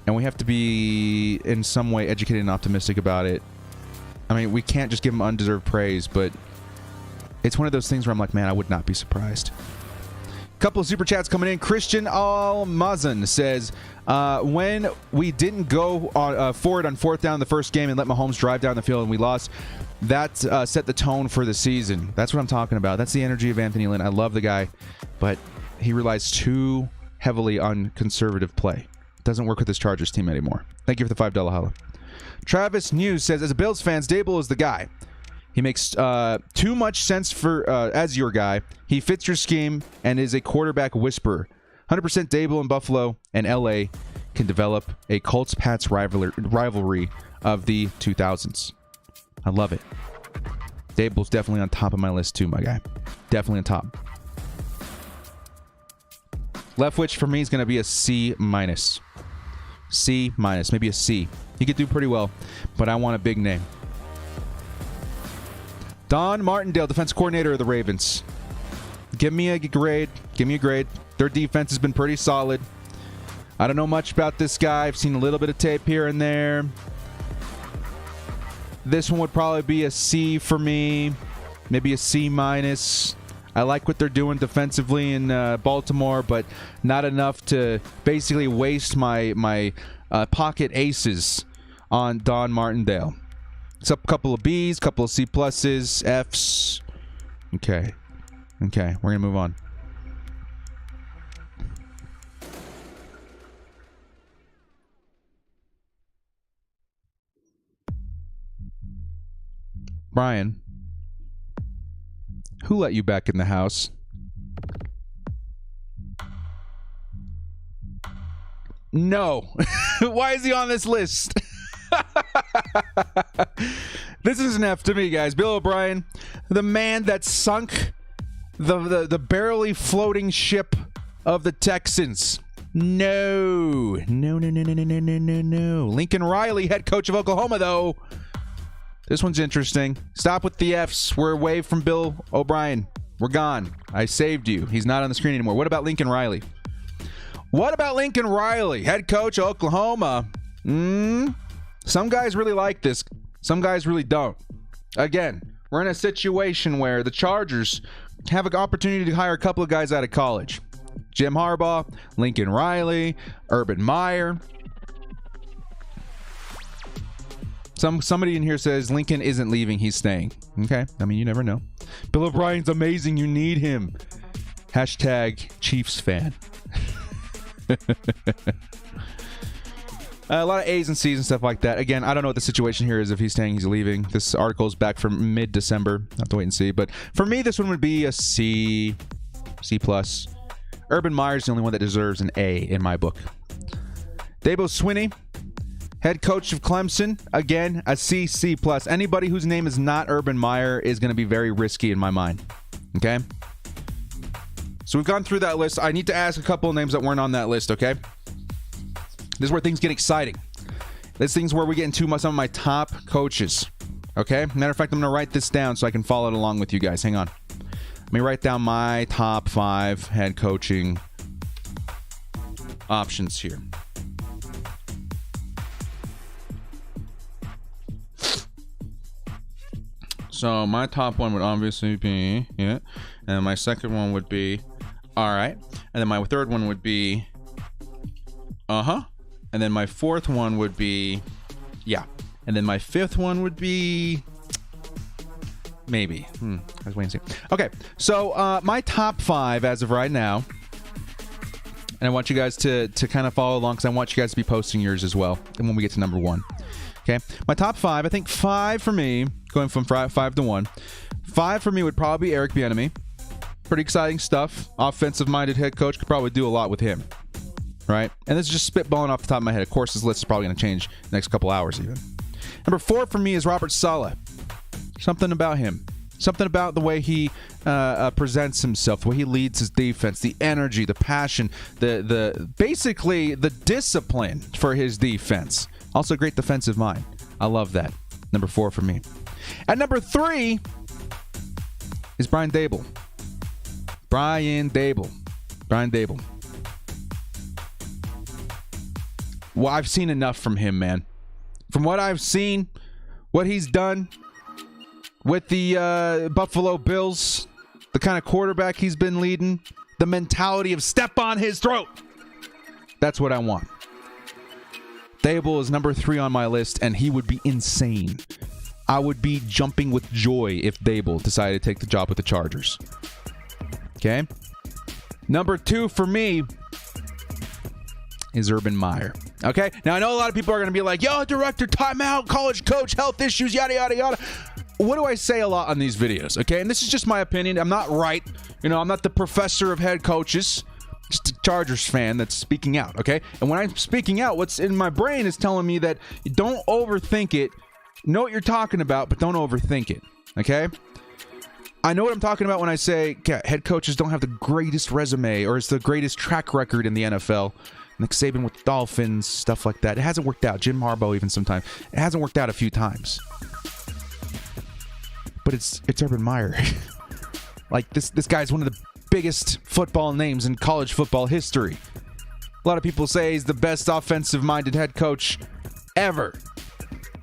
And we have to be in some way educated and optimistic about it. I mean, we can't just give him undeserved praise, but it's one of those things where I'm like, man, I would not be surprised. Couple of super chats coming in. Christian Almazan says, when we didn't go forward on 4th down the first game and let Mahomes drive down the field and we lost, that set the tone for the season. That's what I'm talking about. That's the energy of Anthony Lynn. I love the guy, but he relies too heavily on conservative play. Doesn't work with this Chargers team anymore. Thank you for the $5 holla. Travis News says, as a Bills fan, Dable is the guy. He makes too much sense for as your guy. He fits your scheme and is a quarterback whisperer. 100% Dable in Buffalo and LA can develop a Colts-Pats rivalry of the 2000s. I love it. Dable's definitely on top of my list too, my guy. Definitely on top. Leftwich for me is going to be a C-. C-, maybe a C. He could do pretty well, but I want a big name. Don Martindale, defense coordinator of the Ravens. Give me a grade. Their defense has been pretty solid. I don't know much about this guy. I've seen a little bit of tape here and there. This one would probably be a C for me. Maybe a C-. I like what they're doing defensively in Baltimore, but not enough to basically waste my pocket aces on Don Martindale. It's up a couple of B's, couple of C+, F's. Okay, we're going to move on. Brian, who let you back in the house? No. Why is he on this list? This is an F to me, guys. Bill O'Brien, the man that sunk the barely floating ship of the Texans. No. Lincoln Riley, head coach of Oklahoma, though. This one's interesting. Stop with the F's. We're away from Bill O'Brien. We're gone. I saved you. He's not on the screen anymore. What about Lincoln Riley? Head coach of Oklahoma. Some guys really like this Some guys really don't. Again, we're in a situation where the Chargers have an opportunity to hire a couple of guys out of college. Jim Harbaugh, Lincoln Riley, Urban Meyer. Somebody in here says Lincoln isn't leaving, he's staying. Okay, I mean, you never know. Bill O'Brien's amazing, you need him. Hashtag Chiefs fan. A lot of A's and C's and stuff like that. Again, I don't know what the situation here is, if he's staying, he's leaving. This article is back from mid-December. I have to wait and see. But for me, this one would be a C+. Urban Meyer's the only one that deserves an A in my book. Dable Swinney, head coach of Clemson. Again, a C+. Anybody whose name is not Urban Meyer is going to be very risky in my mind. Okay? So we've gone through that list. I need to ask a couple of names that weren't on that list, okay? This is where things get exciting. This thing's where we get into some of my top coaches. Okay? Matter of fact, I'm going to write this down so I can follow it along with you guys. Hang on. Let me write down my top 5 head coaching options here. So my top one would obviously be, yeah. And my second one would be, all right. And then my third one would be, And then my fourth one would be, yeah. And then my fifth one would be, maybe. Let's wait and see. Okay, so my top 5 as of right now, and I want you guys to kind of follow along because I want you guys to be posting yours as well. And when we get to number 1, okay, my top 5. I think 5 for me, going from 5 to 1. 5 for me would probably be Eric Bieniemy. Pretty exciting stuff. Offensive-minded head coach, could probably do a lot with him. Right? And this is just spitballing off the top of my head. Of course, this list is probably going to change the next couple hours even. Number 4 for me is Robert Saleh. Something about him. Something about the way he presents himself, the way he leads his defense, the energy, the passion, basically the discipline for his defense. Also, great defensive mind. I love that. Number 4 for me. At number 3 is Brian Dable. Brian Dable. Well, I've seen enough from him, man. From what I've seen, what he's done with the Buffalo Bills, the kind of quarterback he's been leading, the mentality of step on his throat. That's what I want. Dable is number 3 on my list, and he would be insane. I would be jumping with joy if Dable decided to take the job with the Chargers. Okay? Number 2 for me is Urban Meyer. Okay? Now, I know a lot of people are going to be like, yo, director, timeout, college coach, health issues, yada, yada, yada. What do I say a lot on these videos? Okay? And this is just my opinion. I'm not right. You know, I'm not the professor of head coaches. Just a Chargers fan that's speaking out. Okay? And when I'm speaking out, what's in my brain is telling me that you don't overthink it. Know what you're talking about, but don't overthink it. Okay? I know what I'm talking about when I say head coaches don't have the greatest resume or it's the greatest track record in the NFL. Nick Saban with Dolphins, stuff like that. It hasn't worked out. Jim Harbaugh even sometimes. It hasn't worked out a few times. But it's Urban Meyer. Like, this guy's one of the biggest football names in college football history. A lot of people say he's the best offensive-minded head coach ever.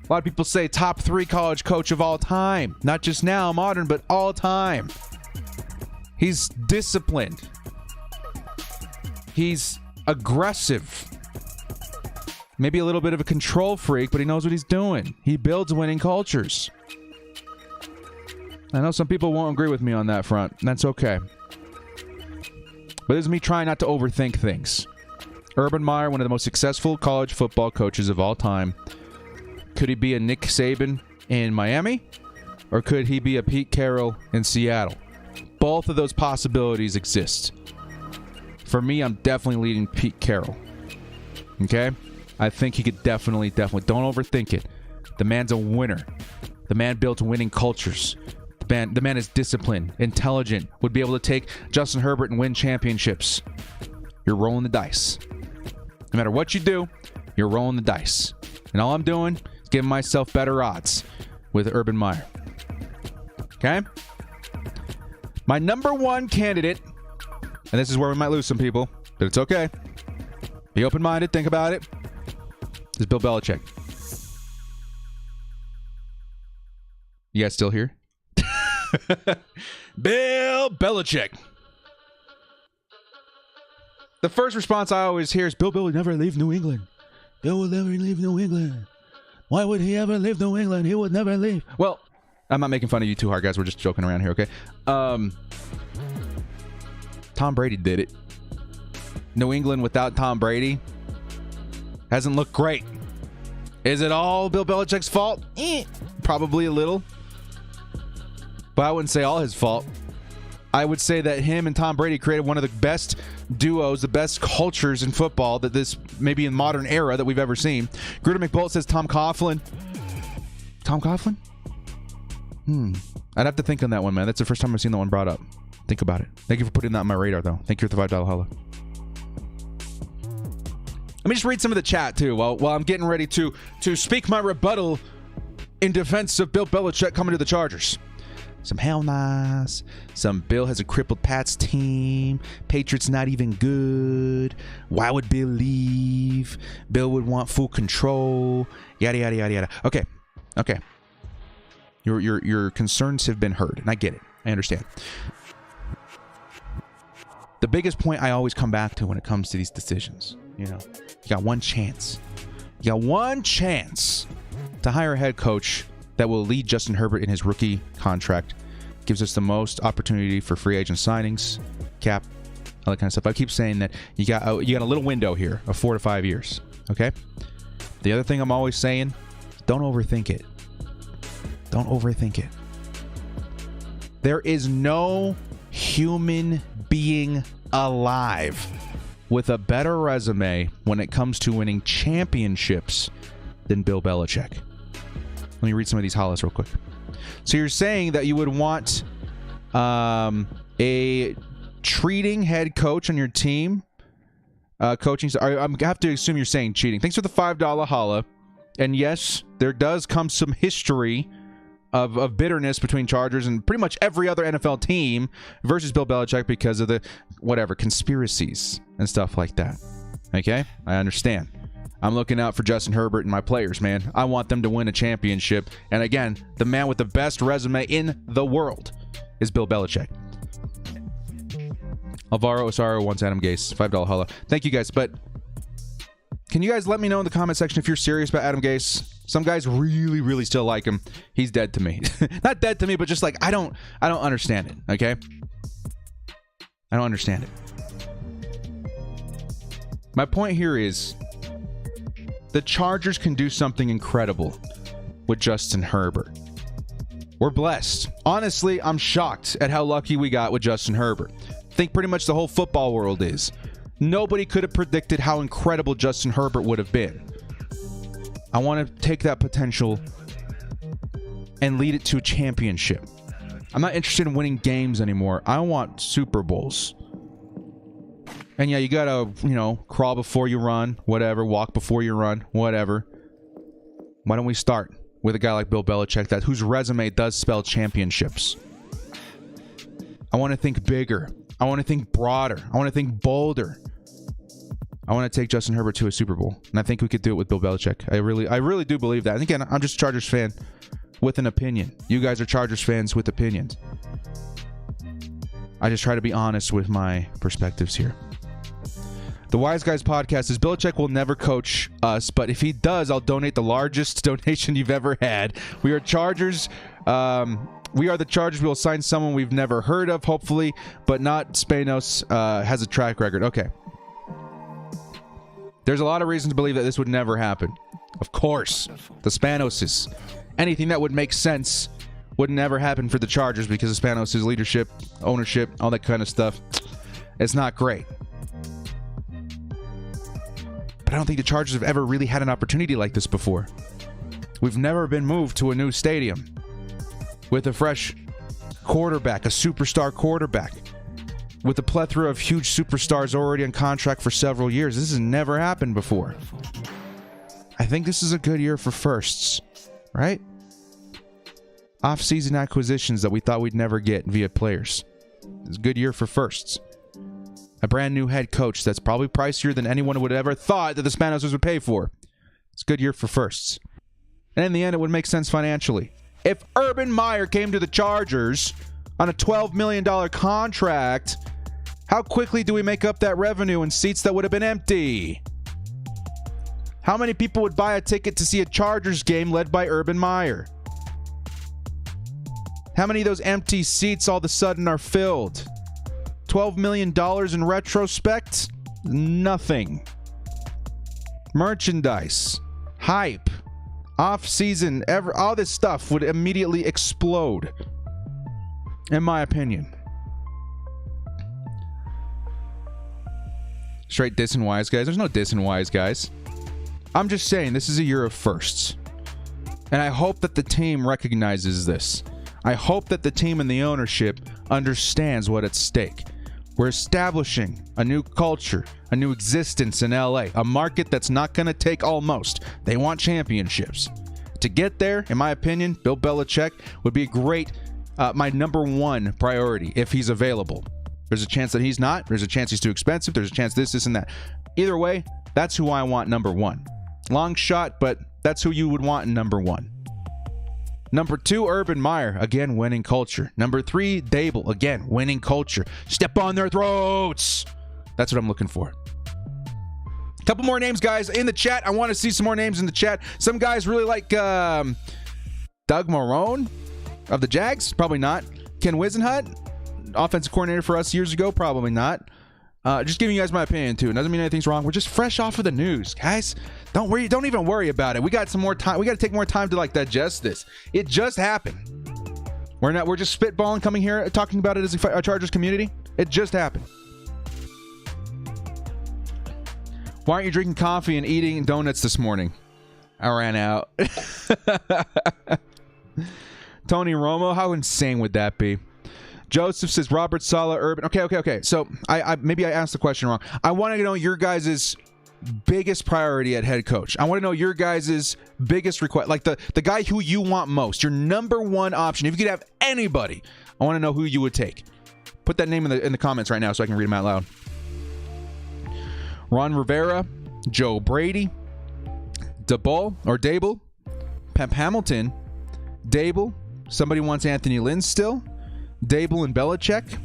A lot of people say top 3 college coach of all time. Not just now, modern, but all time. He's disciplined. He's aggressive. Maybe a little bit of a control freak, but he knows what he's doing. He builds winning cultures. I know some people won't agree with me on that front. And that's okay. But this is me trying not to overthink things. Urban Meyer, one of the most successful college football coaches of all time. Could he be a Nick Saban in Miami? Or could he be a Pete Carroll in Seattle? Both of those possibilities exist. For me, I'm definitely leading Pete Carroll. Okay? I think he could definitely. Don't overthink it. The man's a winner. The man built winning cultures. The man is disciplined, intelligent, would be able to take Justin Herbert and win championships. You're rolling the dice. No matter what you do, you're rolling the dice. And all I'm doing is giving myself better odds with Urban Meyer. Okay? My number 1 candidate, and this is where we might lose some people, but it's okay. Be open-minded, think about it, is Bill Belichick. You guys still here? Bill Belichick. The first response I always hear is, Bill would never leave New England. Bill will never leave New England. Why would he ever leave New England? He would never leave. Well, I'm not making fun of you too hard, guys. We're just joking around here, okay? Tom Brady did it. New England without Tom Brady hasn't looked great. Is it all Bill Belichick's fault? Probably a little. But I wouldn't say all his fault. I would say that him and Tom Brady created one of the best duos, the best cultures in football that this, maybe in modern era, that we've ever seen. Gruder McBolt says Tom Coughlin. Tom Coughlin? I'd have to think on that one, man. That's the first time I've seen that one brought up. Think about it. Thank you for putting that on my radar, though. Thank you for the $5 holla. Let me just read some of the chat, too, while I'm getting ready to speak my rebuttal in defense of Bill Belichick coming to the Chargers. Some hell nice. Some Bill has a crippled Pats team. Patriots not even good. Why would Bill leave? Bill would want full control. Yada, yada, yada, yada. Okay. Your concerns have been heard, and I get it. I understand. The biggest point I always come back to when it comes to these decisions, you got one chance. You got one chance to hire a head coach that will lead Justin Herbert in his rookie contract. Gives us the most opportunity for free agent signings, cap, all that kind of stuff. I keep saying that you got a little window here of 4 to 5 years. Okay. The other thing I'm always saying, don't overthink it. Don't overthink it. There is no human being alive with a better resume when it comes to winning championships than Bill Belichick. Let me read some of these hollas real quick. So you're saying that you would want a treating head coach on your team, coaching. I have to assume you're saying cheating. Thanks for the $5 holla. And yes, there does come some history of bitterness between Chargers and pretty much every other NFL team versus Bill Belichick because of the conspiracies and stuff like that. Okay, I understand. I'm looking out for Justin Herbert and my players, man. I want them to win a championship. And again, the man with the best resume in the world is Bill Belichick. Alvaro Osaro wants Adam Gase. $5 holla. Thank you guys. But can you guys let me know in the comment section if you're serious about Adam Gase? Some guys really, really still like him. He's dead to me. Not dead to me, but just like I don't understand it. Okay? I don't understand it. My point here is the Chargers can do something incredible with Justin Herbert. We're blessed. Honestly, I'm shocked at how lucky we got with Justin Herbert. I think pretty much the whole football world is. Nobody could have predicted how incredible Justin Herbert would have been. I want to take that potential and lead it to a championship. I'm not interested in winning games anymore. I want Super Bowls. And yeah, you gotta, crawl before you run, whatever, walk before you run, whatever. Why don't we start with a guy like Bill Belichick whose resume does spell championships? I want to think bigger. I want to think broader. I want to think bolder. I want to take Justin Herbert to a Super Bowl. And I think we could do it with Bill Belichick. I really do believe that. And again, I'm just a Chargers fan with an opinion. You guys are Chargers fans with opinions. I just try to be honest with my perspectives here. The Wise Guys podcast is Belichick will never coach us, but if he does, I'll donate the largest donation you've ever had. We are Chargers. We are the Chargers. We will sign someone we've never heard of, hopefully, but not Spanos has a track record. Okay. There's a lot of reasons to believe that this would never happen. Of course, the Spanoses. Anything that would make sense would never happen for the Chargers because of Spanos' leadership, ownership, all that kind of stuff. It's not great. But I don't think the Chargers have ever really had an opportunity like this before. We've never been moved to a new stadium with a fresh quarterback, a superstar quarterback, with a plethora of huge superstars already on contract for several years. This has never happened before. I think this is a good year for firsts, right? Off-season acquisitions that we thought we'd never get via players. It's a good year for firsts. A brand new head coach that's probably pricier than anyone would have ever thought that the Spanos would pay for. It's a good year for firsts. And in the end, it would make sense financially. If Urban Meyer came to the Chargers on a $12 million contract, how quickly do we make up that revenue in seats that would have been empty? How many people would buy a ticket to see a Chargers game led by Urban Meyer? How many of those empty seats all of a sudden are filled? $12 million in retrospect? Nothing. Merchandise, hype, off-season, all this stuff would immediately explode, in my opinion. Straight dissing wise guys. There's no dissing wise guys. I'm just saying this is a year of firsts. And I hope that the team recognizes this. I hope that the team and the ownership understands what's at stake. We're establishing a new culture, a new existence in LA, a market that's not going to take almost. They want championships. To get there, in my opinion, Bill Belichick would be great, my number one priority if he's available. There's a chance that he's not. There's a chance he's too expensive. There's a chance this, and that. Either way, that's who I want number one. Long shot, but that's who you would want in number one. Number 2, Urban Meyer. Again, winning culture. Number 3, Dable. Again, winning culture. Step on their throats. That's what I'm looking for. A couple more names, guys, in the chat. I want to see some more names in the chat. Some guys really like Doug Marrone of the Jags. Probably not. Ken Wisenhunt, offensive coordinator for us years ago. Probably not. Just giving you guys my opinion, too. It doesn't mean anything's wrong. We're just fresh off of the news, guys. Don't worry. Don't even worry about it. We got some more time. We got to take more time to digest this. It just happened. We're just spitballing, coming here, talking about it as a Chargers community. It just happened. Why aren't you drinking coffee and eating donuts this morning? I ran out. Tony Romo, how insane would that be? Joseph says Robert Saleh, Urban. Okay. So I maybe I asked the question wrong. I want to know your guys' biggest priority at head coach. I want to know your guys' biggest request, like the guy who you want most, your number one option. If you could have anybody, I want to know who you would take. Put that name in the comments right now so I can read them out loud. Ron Rivera, Joe Brady, Dable, Pep Hamilton, Dable. Somebody wants Anthony Lynn still. Dable and Belichick,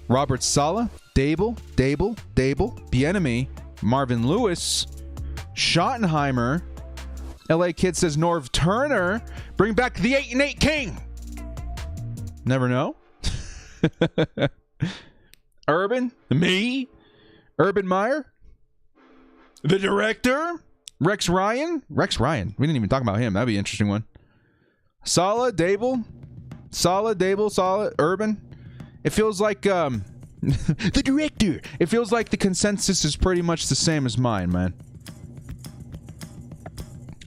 Robert Saleh, Dable, Bieniemy, Marvin Lewis, Schottenheimer, LA Kid says Norv Turner, bring back the 8-8 King. Never know. Urban, me, Urban Meyer, the director, Rex Ryan. We didn't even talk about him. That'd be an interesting one. Saleh, Dable, Urban. It feels like the director. It feels like the consensus is pretty much the same as mine, man.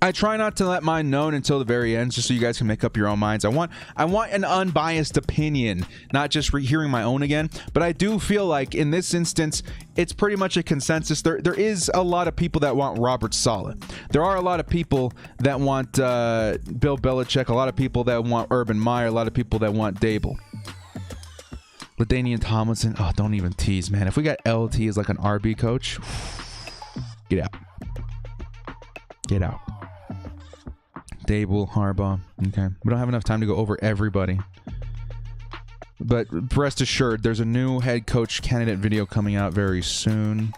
I try not to let mine known until the very end, just so you guys can make up your own minds. I want an unbiased opinion, not just hearing my own again. But I do feel like in this instance, it's pretty much a consensus. There is a lot of people that want Robert Saleh. There are a lot of people that want Bill Belichick. A lot of people that want Urban Meyer. A lot of people that want Dable. LaDainian Tomlinson. Oh, don't even tease, man. If we got LT as like an RB coach, get out. Get out. Dable, Harbaugh. Okay. We don't have enough time to go over everybody. But rest assured, there's a new head coach candidate video coming out very soon.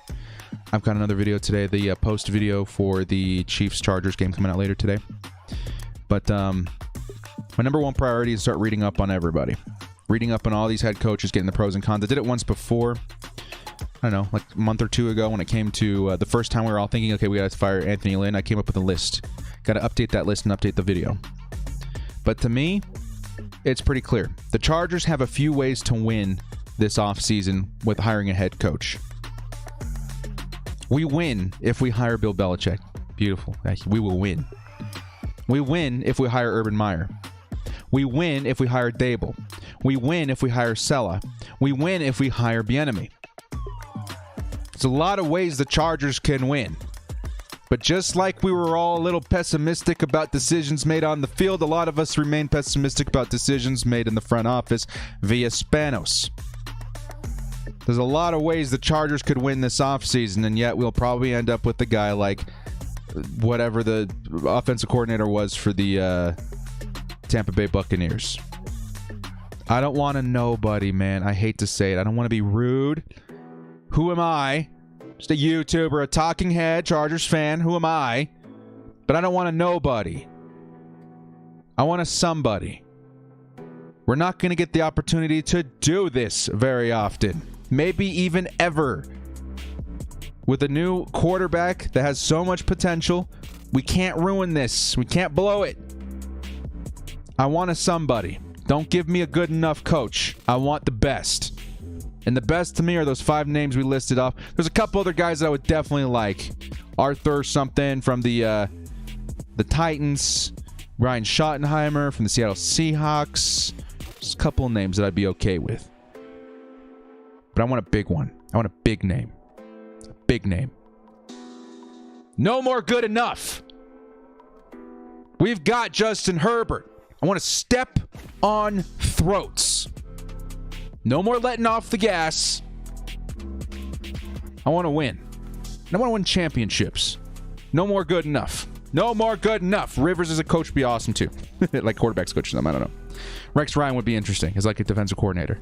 I've got another video today, the post video for the Chiefs-Chargers game coming out later today. But my number one priority is start reading up on everybody. Reading up on all these head coaches, getting the pros and cons. I did it once before. I don't know, like a month or two ago when it came to the first time we were all thinking, okay, we got to fire Anthony Lynn. I came up with a list. Got to update that list and update the video. But to me, it's pretty clear. The Chargers have a few ways to win this offseason with hiring a head coach. We win if we hire Bill Belichick. Beautiful. We will win. We win if we hire Urban Meyer. We win if we hire Dable. We win if we hire Saleh. We win if we hire Bieniemy. There's a lot of ways the Chargers can win. But just like we were all a little pessimistic about decisions made on the field, a lot of us remain pessimistic about decisions made in the front office via Spanos. There's a lot of ways the Chargers could win this offseason, and yet we'll probably end up with a guy like whatever the offensive coordinator was for the Tampa Bay Buccaneers. I don't want a nobody, man. I hate to say it. I don't want to be rude. Who am I? Just a YouTuber, a talking head, Chargers fan. Who am I? But I don't want a nobody. I want a somebody. We're not going to get the opportunity to do this very often. Maybe even ever. With a new quarterback that has so much potential, we can't ruin this. We can't blow it. I want a somebody. Don't give me a good enough coach. I want the best. And the best to me are those 5 names we listed off. There's a couple other guys that I would definitely like. Arthur something from the Titans. Ryan Schottenheimer from the Seattle Seahawks. Just a couple of names that I'd be okay with. But I want a big one. I want a big name. A big name. No more good enough. We've got Justin Herbert. I want to step on throats. No more letting off the gas. I want to win. And I want to win championships. No more good enough. No more good enough. Rivers as a coach would be awesome too. Like quarterbacks coaching them. I don't know. Rex Ryan would be interesting as like a defensive coordinator.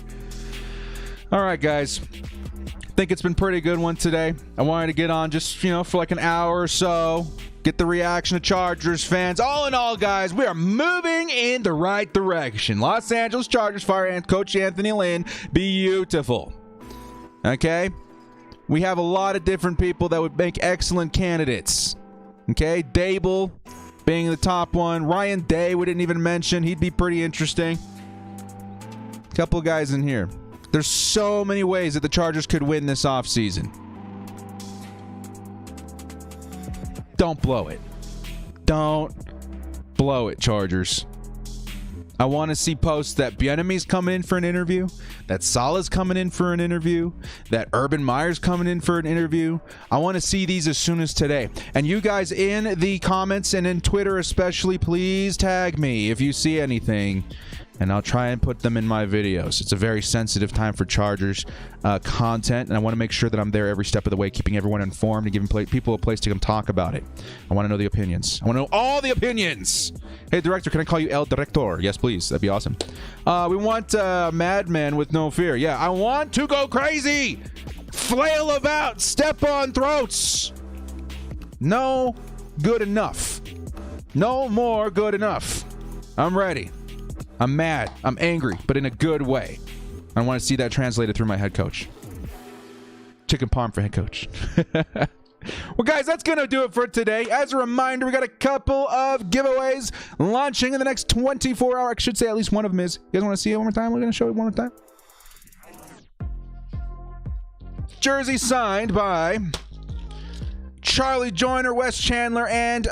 All right, guys. I think it's been a pretty good one today. I wanted to get on just, for like an hour or so. Get the reaction of Chargers fans. All in all, guys, we are moving in the right direction. Los Angeles Chargers fire Coach Anthony Lynn. Beautiful. Okay? We have a lot of different people that would make excellent candidates. Okay? Dable being the top one. Ryan Day we didn't even mention. He'd be pretty interesting. A couple of guys in here. There's so many ways that the Chargers could win this offseason. Don't blow it. Don't blow it, Chargers. I want to see posts that Bieniemy's coming in for an interview, that Saleh's coming in for an interview, that Urban Meyer's coming in for an interview. I want to see these as soon as today. And you guys in the comments and in Twitter especially, please tag me if you see anything, and I'll try and put them in my videos. It's a very sensitive time for Chargers content, and I want to make sure that I'm there every step of the way, keeping everyone informed and giving people a place to come talk about it. I want to know the opinions. I want to know all the opinions. Hey, Director, can I call you El Director? Yes, please. That'd be awesome. We want Madman with no fear. Yeah, I want to go crazy. Flail about. Step on throats. No good enough. No more good enough. I'm ready. I'm mad. I'm angry, but in a good way. I want to see that translated through my head coach. Chicken parm for head coach. Well, guys, that's going to do it for today. As a reminder, we got a couple of giveaways launching in the next 24 hours. I should say at least one of them is. You guys want to see it one more time? We're going to show it one more time. Jersey signed by Charlie Joyner, Wes Chandler, and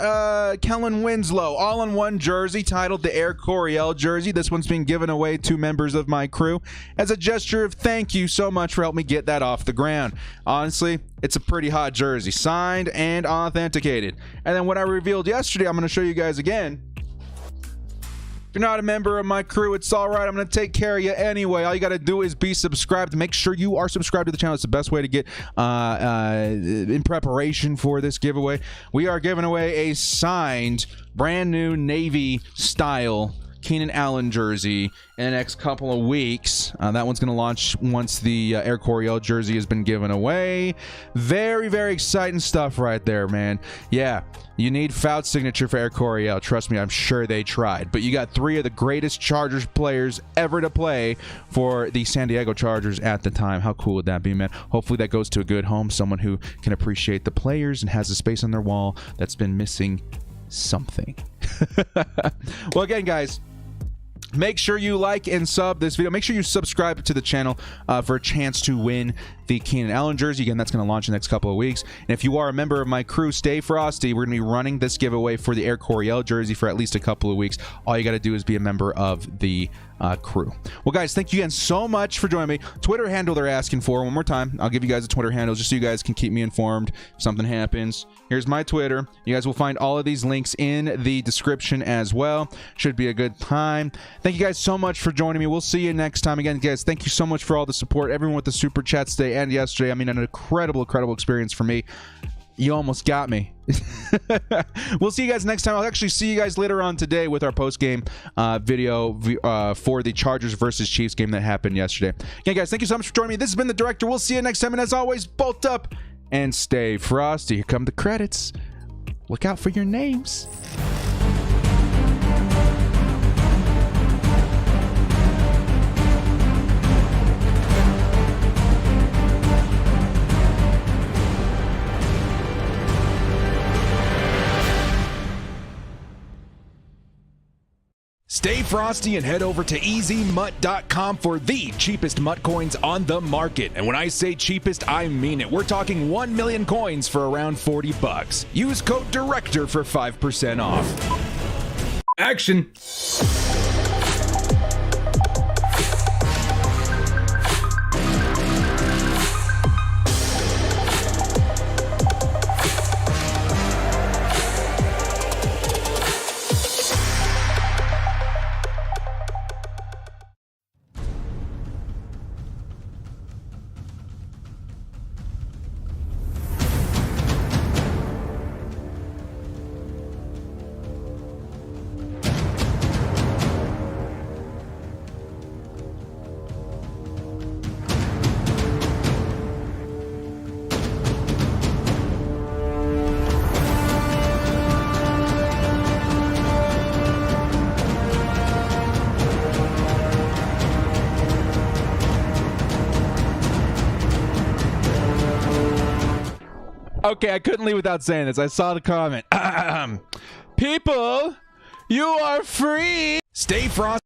Kellen Winslow, all in one jersey titled the Air Coryell jersey. This one's being given away to members of my crew as a gesture of thank you so much for helping me get that off the ground. Honestly, it's a pretty hot jersey, signed and authenticated. And then what I revealed yesterday, I'm going to show you guys again. If you're not a member of my crew, it's all right. I'm going to take care of you anyway. All you got to do is be subscribed. Make sure you are subscribed to the channel. It's the best way to get in preparation for this giveaway. We are giving away a signed, brand new Navy style Keenan Allen jersey in the next couple of weeks. That one's going to launch once the Air Coryell jersey has been given away. Very, very exciting stuff right there, man. Yeah, you need Fout's signature for Air Coryell. Trust me, I'm sure they tried. But you got 3 of the greatest Chargers players ever to play for the San Diego Chargers at the time. How cool would that be, man? Hopefully that goes to a good home, someone who can appreciate the players and has a space on their wall that's been missing something. Well, again, guys, make sure you like and sub this video. Make sure you subscribe to the channel for a chance to win the Keenan Allen jersey. Again, that's going to launch in the next couple of weeks. And if you are a member of my crew, stay frosty. We're going to be running this giveaway for the Air Coryell jersey for at least a couple of weeks. All you got to do is be a member of the crew. Well, guys, thank you again so much for joining me. Twitter handle they're asking for. One more time, I'll give you guys a Twitter handle just so you guys can keep me informed if something happens. Here's my Twitter. You guys will find all of these links in the description as well. Should be a good time. Thank you guys so much for joining me. We'll see you next time. Again, guys, thank you so much for all the support. Everyone with the super chats today and yesterday. I mean, an incredible experience for me. You almost got me. We'll see you guys next time. I'll actually see you guys later on today with our post-game video for the Chargers versus Chiefs game that happened yesterday. Again, guys, thank you so much for joining me. This has been The Director. We'll see you next time. And as always, bolt up and stay frosty. Here come the credits. Look out for your names. Stay frosty and head over to EasyMut.com for the cheapest MUT coins on the market. And when I say cheapest, I mean it. We're talking 1 million coins for around $40. Use code DIRECTOR for 5% off. Action! Okay, I couldn't leave without saying this. I saw the comment. People, you are free. Stay frosty.